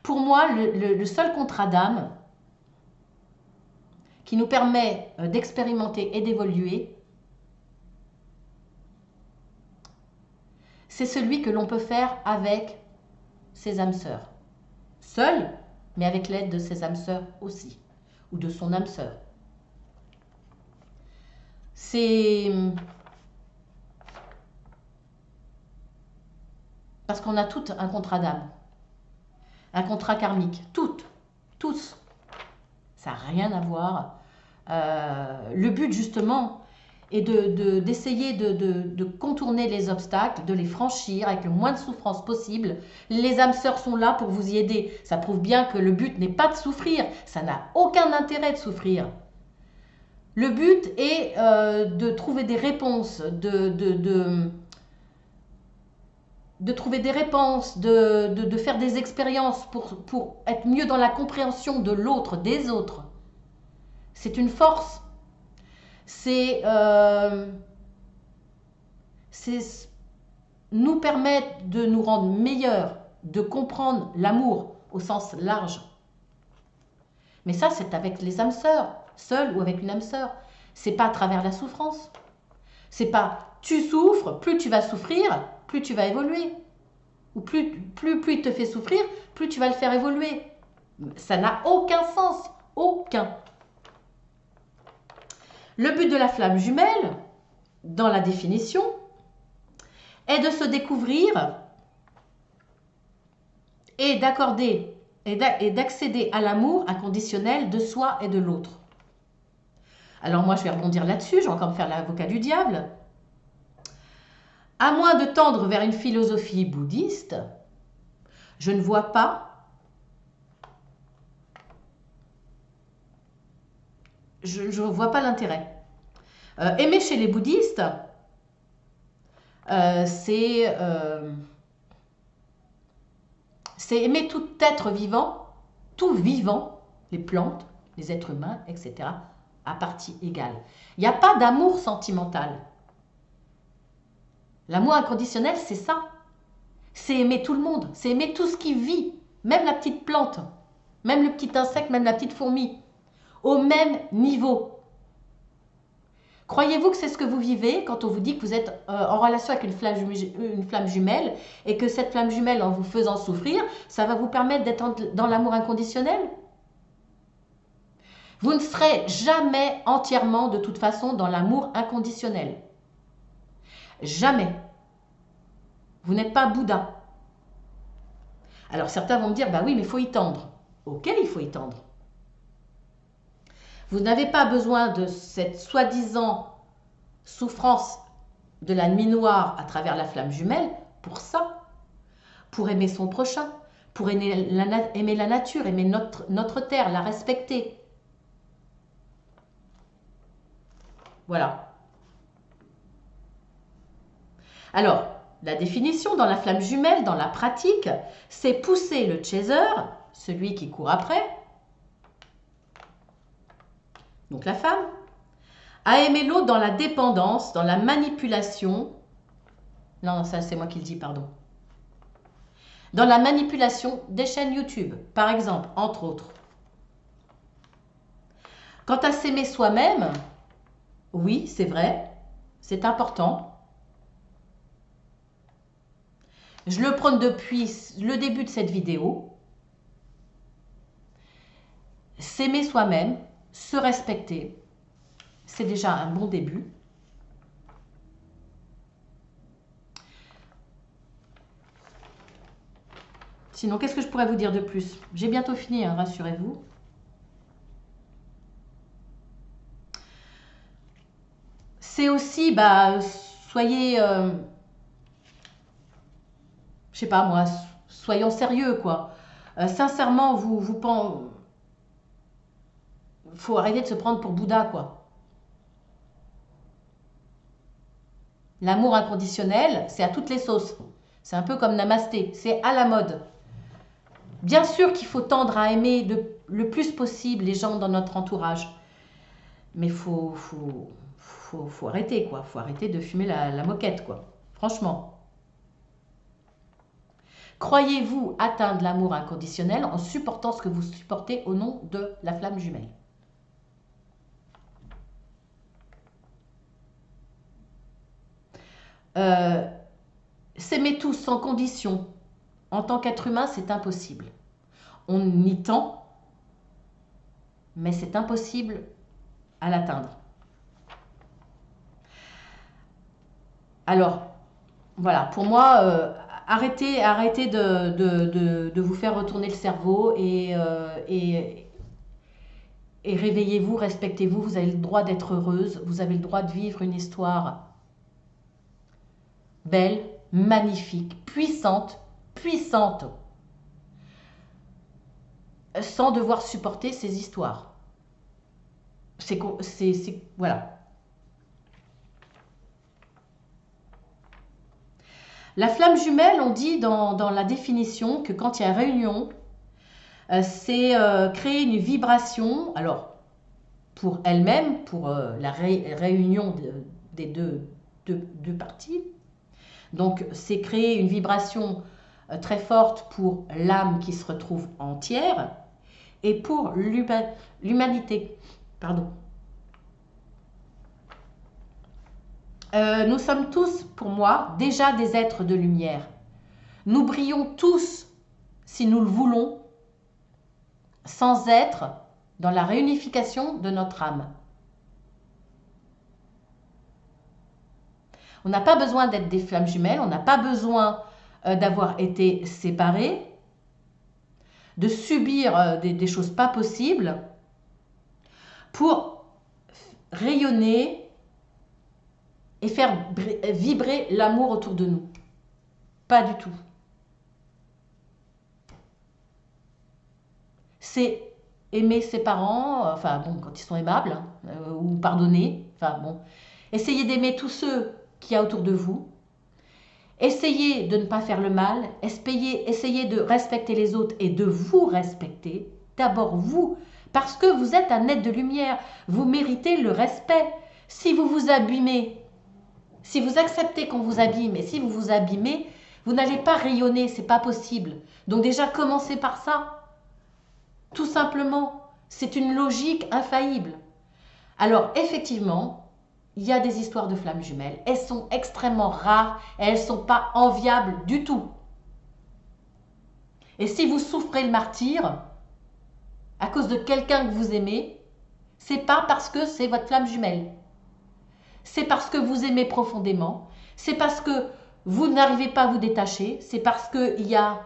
Pour moi, le seul contrat d'âme qui nous permet d'expérimenter et d'évoluer, c'est celui que l'on peut faire avec ses âmes sœurs. Seul, mais avec l'aide de ses âmes sœurs aussi, ou de son âme sœur. C'est parce qu'on a toutes un contrat d'âme, un contrat karmique, toutes, tous. Ça n'a rien à voir. Le but justement est d'essayer de contourner les obstacles, de les franchir avec le moins de souffrance possible. Les âmes sœurs sont là pour vous y aider. Ça prouve bien que le but n'est pas de souffrir. Ça n'a aucun intérêt de souffrir. Le but est de trouver des réponses, de trouver des réponses, de faire des expériences pour être mieux dans la compréhension de l'autre, des autres. C'est une force. C'est nous permettre de nous rendre meilleurs, de comprendre l'amour au sens large. Mais ça, c'est avec les âmes sœurs, seul ou avec une âme sœur. C'est pas à travers la souffrance. C'est pas tu souffres, plus tu vas souffrir, plus tu vas évoluer. Ou plus il te fait souffrir, plus tu vas le faire évoluer. Ça n'a aucun sens. Aucun. Le but de la flamme jumelle, dans la définition, est de se découvrir et d'accorder et d'accéder à l'amour inconditionnel de soi et de l'autre. Alors moi, je vais rebondir là-dessus, je vais encore me faire l'avocat du diable. À moins de tendre vers une philosophie bouddhiste, je ne vois pas, l'intérêt. Aimer chez les bouddhistes, c'est aimer tout être vivant, tout vivant, les plantes, les êtres humains, etc., à partie égale. Il n'y a pas d'amour sentimental. L'amour inconditionnel, c'est ça. C'est aimer tout le monde, c'est aimer tout ce qui vit, même la petite plante, même le petit insecte, même la petite fourmi, au même niveau. Croyez-vous que c'est ce que vous vivez quand on vous dit que vous êtes en relation avec une flamme jumelle et que cette flamme jumelle, en vous faisant souffrir, ça va vous permettre d'être dans l'amour inconditionnel? Vous ne serez jamais entièrement, de toute façon, dans l'amour inconditionnel. Jamais. Vous n'êtes pas Bouddha. Alors certains vont me dire, bah oui, mais il faut y tendre. Ok, il faut y tendre. Vous n'avez pas besoin de cette soi-disant souffrance de la nuit noire à travers la flamme jumelle pour ça. Pour aimer son prochain, pour aimer la nature, aimer notre terre, la respecter. Voilà. Alors, la définition dans la flamme jumelle, dans la pratique, c'est pousser le chaser, celui qui court après, donc la femme, à aimer l'autre dans la dépendance, dans la manipulation. Non, ça c'est moi qui le dis, pardon. Dans la manipulation des chaînes YouTube, par exemple, entre autres. Quant à s'aimer soi-même, oui, c'est vrai, c'est important. Je le prône depuis le début de cette vidéo. S'aimer soi-même, se respecter, c'est déjà un bon début. Sinon, qu'est-ce que je pourrais vous dire de plus? J'ai bientôt fini, hein, rassurez-vous. C'est aussi, soyez, je sais pas moi, soyons sérieux, quoi. Sincèrement, faut arrêter de se prendre pour Bouddha, quoi. L'amour inconditionnel, c'est à toutes les sauces. C'est un peu comme Namasté, c'est à la mode. Bien sûr qu'il faut tendre à aimer le plus possible les gens dans notre entourage. Mais faut arrêter, quoi. Faut arrêter de fumer la moquette, quoi. Franchement. Croyez-vous atteindre l'amour inconditionnel en supportant ce que vous supportez au nom de la flamme jumelle? S'aimer aimer tous sans condition. En tant qu'être humain, c'est impossible. On y tend, mais c'est impossible à l'atteindre. Alors, voilà, pour moi, arrêtez de vous faire retourner le cerveau et réveillez-vous, respectez-vous. Vous avez le droit d'être heureuse, vous avez le droit de vivre une histoire belle, magnifique, puissante, sans devoir supporter ces histoires. Voilà. La flamme jumelle, on dit dans la définition que quand il y a réunion, c'est créer une vibration, alors pour elle-même, pour la réunion des deux parties. Donc c'est créer une vibration très forte pour l'âme qui se retrouve entière et pour l'humanité. Pardon. Nous sommes tous, pour moi, déjà des êtres de lumière. Nous brillons tous, si nous le voulons, sans être dans la réunification de notre âme. On n'a pas besoin d'être des flammes jumelles, on n'a pas besoin d'avoir été séparés, de subir des choses pas possibles pour rayonner et faire vibrer l'amour autour de nous. Pas du tout. C'est aimer ses parents, enfin bon, quand ils sont aimables, ou pardonner, enfin bon. Essayez d'aimer tous ceux qu'il y a autour de vous. Essayez de ne pas faire le mal. Essayez de respecter les autres et de vous respecter. D'abord vous, parce que vous êtes un être de lumière. Vous méritez le respect. Si vous vous abîmez, si vous acceptez qu'on vous abîme, et si vous vous abîmez, vous n'allez pas rayonner, c'est pas possible. Donc déjà, commencez par ça. Tout simplement, c'est une logique infaillible. Alors effectivement, il y a des histoires de flammes jumelles. Elles sont extrêmement rares et elles ne sont pas enviables du tout. Et si vous souffrez le martyre à cause de quelqu'un que vous aimez, c'est pas parce que c'est votre flamme jumelle. C'est parce que vous aimez profondément. C'est parce que vous n'arrivez pas à vous détacher. C'est parce qu'il y a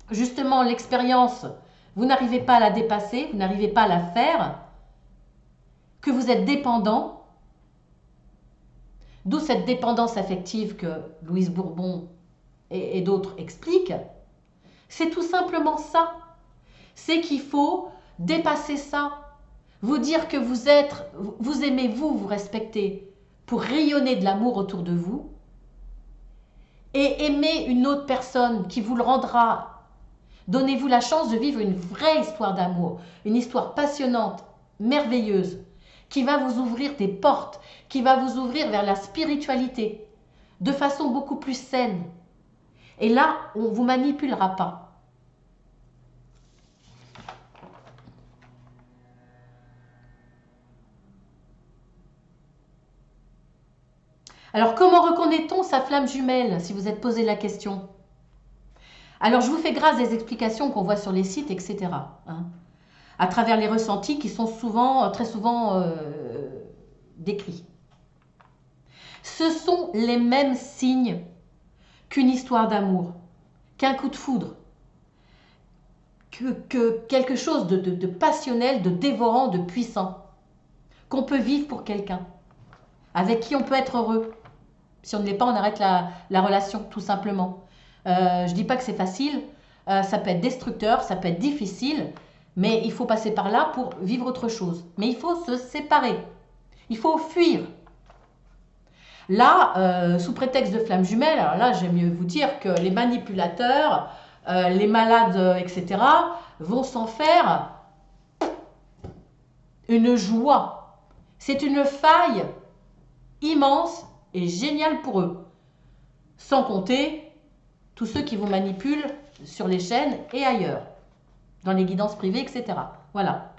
justement l'expérience, vous n'arrivez pas à la dépasser, vous n'arrivez pas à la faire, que vous êtes dépendant. D'où cette dépendance affective que Louise Bourbon et d'autres expliquent. C'est tout simplement ça. C'est qu'il faut dépasser ça. Vous dire que vous aimez vous respectez pour rayonner de l'amour autour de vous et aimer une autre personne qui vous le rendra. Donnez-vous la chance de vivre une vraie histoire d'amour, une histoire passionnante, merveilleuse, qui va vous ouvrir des portes, qui va vous ouvrir vers la spiritualité, de façon beaucoup plus saine. Et là, on ne vous manipulera pas. Alors, comment reconnaît-on sa flamme jumelle, si vous êtes posé la question? Alors, je vous fais grâce des explications qu'on voit sur les sites, etc. À travers les ressentis qui sont très souvent décrits. Ce sont les mêmes signes qu'une histoire d'amour, qu'un coup de foudre, que quelque chose de passionnel, de dévorant, de puissant, qu'on peut vivre pour quelqu'un, avec qui on peut être heureux. Si on ne l'est pas, on arrête la relation, tout simplement. Je ne dis pas que c'est facile, ça peut être destructeur, ça peut être difficile, mais il faut passer par là pour vivre autre chose. Mais il faut se séparer, il faut fuir. Là, sous prétexte de flamme jumelle, alors là, j'aime mieux vous dire que les manipulateurs, les malades, etc., vont s'en faire une joie. C'est une faille immense et géniale pour eux. Sans compter tous ceux qui vous manipulent sur les chaînes et ailleurs, dans les guidances privées, etc. Voilà.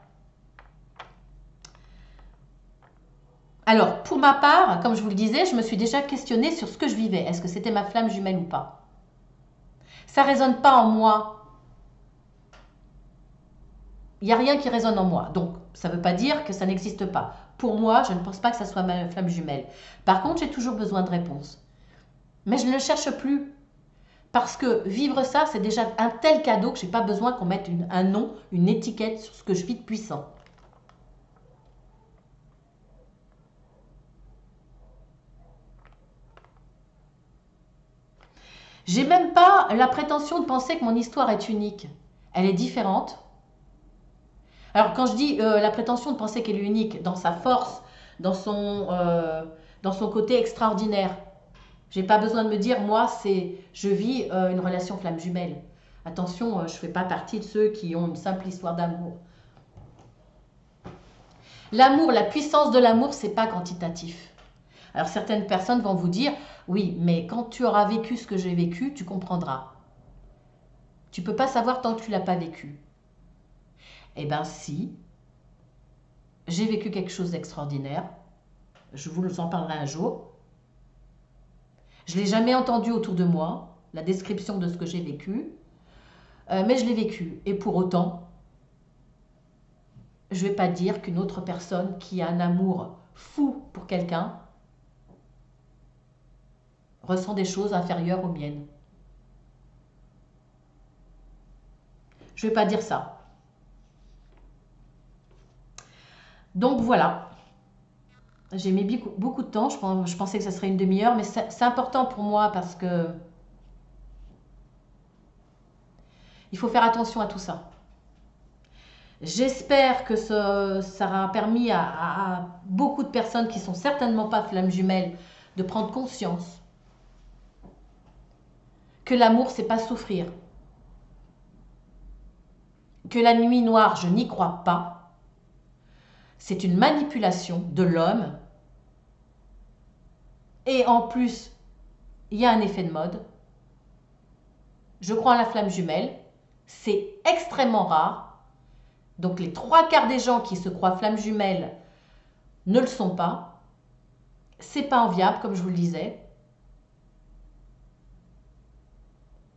Alors, pour ma part, comme je vous le disais, je me suis déjà questionnée sur ce que je vivais. Est-ce que c'était ma flamme jumelle ou pas? Ça ne résonne pas en moi. Il n'y a rien qui résonne en moi. Donc, ça ne veut pas dire que ça n'existe pas. Pour moi, je ne pense pas que ça soit ma flamme jumelle. Par contre, j'ai toujours besoin de réponses. Mais je ne le cherche plus. Parce que vivre ça, c'est déjà un tel cadeau que je n'ai pas besoin qu'on mette un nom, une étiquette sur ce que je vis de puissant. J'ai même pas la prétention de penser que mon histoire est unique. Elle est différente. Alors quand je dis la prétention de penser qu'elle est unique dans sa force, dans son, dans son côté extraordinaire, j'ai pas besoin de me dire moi je vis une relation flamme jumelle. Attention, je fais pas partie de ceux qui ont une simple histoire d'amour. L'amour, la puissance de l'amour, c'est pas quantitatif. Alors certaines personnes vont vous dire oui, mais quand tu auras vécu ce que j'ai vécu, tu comprendras. Tu peux pas savoir tant que tu l'as pas vécu. Eh bien si, j'ai vécu quelque chose d'extraordinaire. Je vous en parlerai un jour. Je ne l'ai jamais entendu autour de moi, la description de ce que j'ai vécu, mais je l'ai vécu. Et pour autant, je ne vais pas dire qu'une autre personne qui a un amour fou pour quelqu'un ressent des choses inférieures aux miennes. Je ne vais pas dire ça. Donc voilà. J'ai mis beaucoup de temps, je pensais que ça serait une demi-heure, mais c'est important pour moi parce que il faut faire attention à tout ça. J'espère que ça aura permis à beaucoup de personnes qui sont certainement pas flammes jumelles de prendre conscience que l'amour, c'est pas souffrir. Que la nuit noire, je n'y crois pas. C'est une manipulation de l'homme. Et en plus, il y a un effet de mode. Je crois en la flamme jumelle. C'est extrêmement rare. Donc les 3/4 des gens qui se croient flamme jumelle ne le sont pas. C'est pas enviable, comme je vous le disais.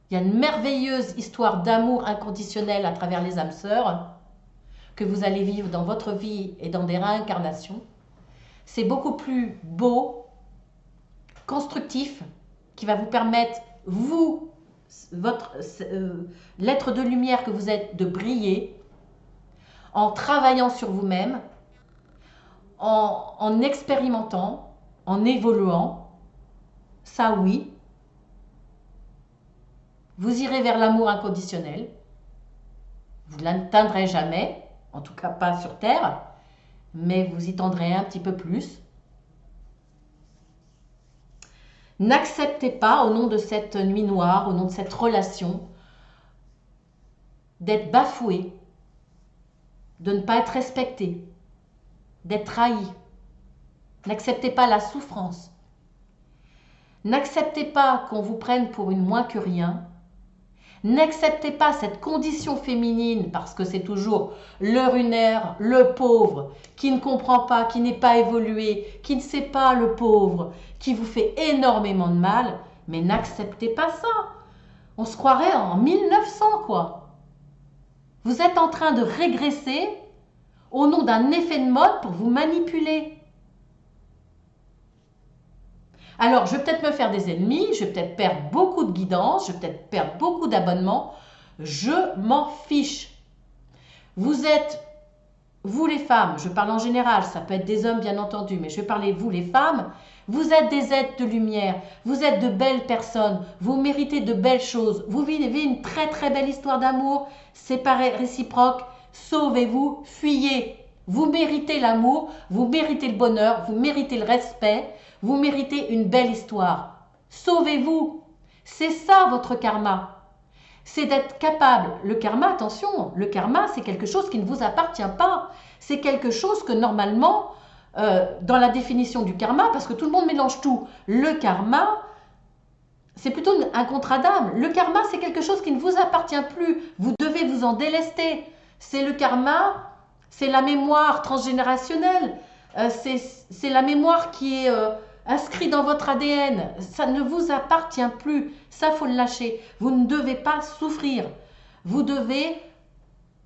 Il y a une merveilleuse histoire d'amour inconditionnel à travers les âmes sœurs que vous allez vivre dans votre vie et dans des réincarnations. C'est beaucoup plus beau, constructif, qui va vous permettre, vous, l'être de lumière que vous êtes, de briller en travaillant sur vous-même, en expérimentant, en évoluant. Ça oui, vous irez vers l'amour inconditionnel. Vous ne l'atteindrez jamais, en tout cas pas sur Terre, mais vous y tendrez un petit peu plus. N'acceptez pas, au nom de cette nuit noire, au nom de cette relation, d'être bafoué, de ne pas être respecté, d'être trahi. N'acceptez pas la souffrance. N'acceptez pas qu'on vous prenne pour une moins que rien. N'acceptez pas cette condition féminine parce que c'est toujours le ruinaire, le pauvre, qui ne comprend pas, qui n'est pas évolué, qui ne sait pas le pauvre, qui vous fait énormément de mal. Mais n'acceptez pas ça. On se croirait en 1900 quoi. Vous êtes en train de régresser au nom d'un effet de mode pour vous manipuler. Alors, je vais peut-être me faire des ennemis, je vais peut-être perdre beaucoup de guidance, je vais peut-être perdre beaucoup d'abonnements. Je m'en fiche. Vous êtes, vous les femmes, je parle en général, ça peut être des hommes bien entendu, mais je vais parler vous les femmes, vous êtes des êtres de lumière, vous êtes de belles personnes, vous méritez de belles choses, vous vivez une très très belle histoire d'amour, c'est pareil, réciproque, sauvez-vous, fuyez. Vous méritez l'amour, vous méritez le bonheur, vous méritez le respect, vous méritez une belle histoire. Sauvez-vous. C'est ça votre karma. C'est d'être capable. Le karma, attention, le karma, c'est quelque chose qui ne vous appartient pas. C'est quelque chose que normalement, dans la définition du karma, parce que tout le monde mélange tout, le karma, c'est plutôt un contrat d'âme. Le karma, c'est quelque chose qui ne vous appartient plus. Vous devez vous en délester. C'est le karma, c'est la mémoire transgénérationnelle. c'est la mémoire qui est inscrite dans votre ADN. Ça ne vous appartient plus. Ça, faut le lâcher. Vous ne devez pas souffrir. Vous devez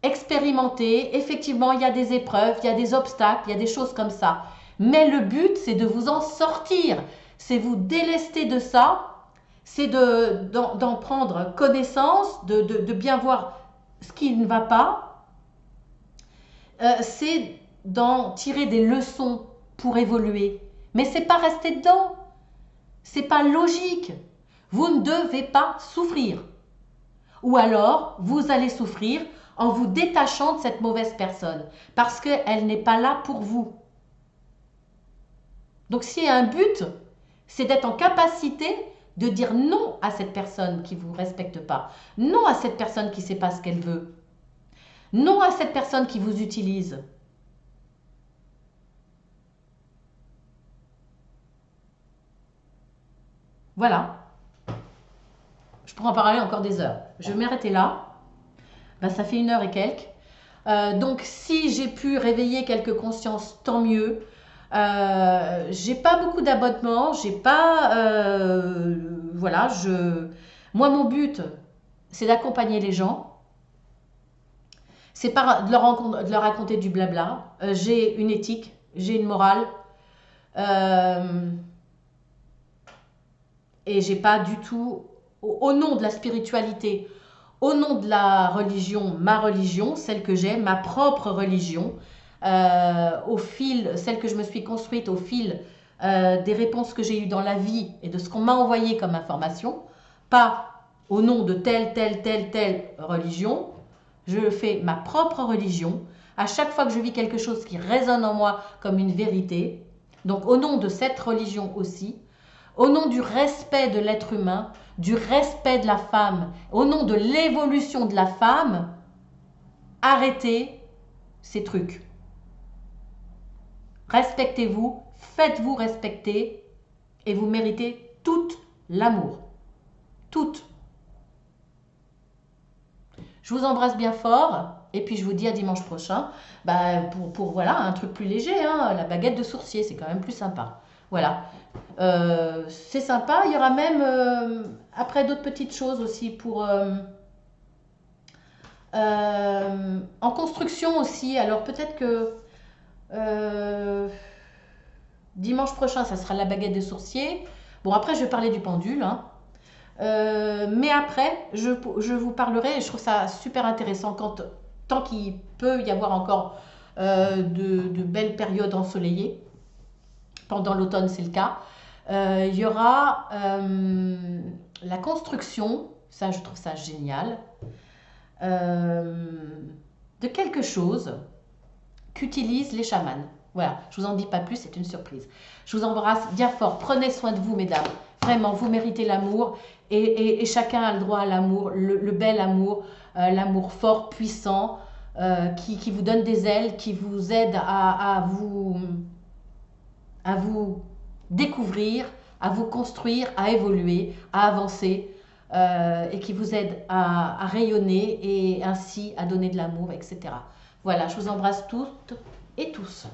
expérimenter. Effectivement, il y a des épreuves, il y a des obstacles, il y a des choses comme ça. Mais le but, c'est de vous en sortir. C'est vous délester de ça. C'est d'en prendre connaissance, de bien voir ce qui ne va pas. C'est d'en tirer des leçons pour évoluer. Mais c'est pas rester dedans. C'est pas logique. Vous ne devez pas souffrir. Ou alors, vous allez souffrir en vous détachant de cette mauvaise personne. Parce qu'elle n'est pas là pour vous. Donc, s'il y a un but, c'est d'être en capacité de dire non à cette personne qui ne vous respecte pas. Non à cette personne qui ne sait pas ce qu'elle veut. Non à cette personne qui vous utilise. Voilà. Je pourrais en parler encore des heures. Je vais m'arrêter là. Ben, ça fait 1 heure et quelques. Donc, si j'ai pu réveiller quelques consciences, tant mieux. J'ai pas beaucoup d'abonnements. J'ai pas... voilà, moi, mon but, c'est d'accompagner les gens. C'est pas de leur raconter du blabla. J'ai une éthique, j'ai une morale. Et j'ai pas du tout, au nom de la spiritualité, au nom de la religion, ma religion, celle que j'ai, ma propre religion, au fil, celle que je me suis construite au fil des réponses que j'ai eues dans la vie et de ce qu'on m'a envoyé comme information, pas au nom de telle religion. Je fais ma propre religion. À chaque fois que je vis quelque chose qui résonne en moi comme une vérité, donc au nom de cette religion aussi, au nom du respect de l'être humain, du respect de la femme, au nom de l'évolution de la femme, arrêtez ces trucs. Respectez-vous, faites-vous respecter et vous méritez tout l'amour. Tout. Je vous embrasse bien fort et puis je vous dis à dimanche prochain pour voilà, un truc plus léger, hein, la baguette de sourcier, c'est quand même plus sympa. Voilà. C'est sympa. Il y aura même après d'autres petites choses aussi pour en construction aussi. Alors peut-être que dimanche prochain, ça sera la baguette des sourciers. Bon, après, je vais parler du pendule. Hein. Mais après, je vous parlerai, et je trouve ça super intéressant tant qu'il peut y avoir encore de belles périodes ensoleillées. Pendant l'automne, c'est le cas. Il y aura la construction, ça je trouve ça génial, de quelque chose qu'utilisent les chamans. Voilà, je vous en dis pas plus, c'est une surprise. Je vous embrasse bien fort, prenez soin de vous mesdames, vraiment, vous méritez l'amour et chacun a le droit à l'amour, le bel amour, l'amour fort, puissant, qui vous donne des ailes, qui vous aide à vous découvrir, à vous construire, à évoluer, à avancer et qui vous aide à rayonner et ainsi à donner de l'amour, etc. Voilà, je vous embrasse toutes et tous.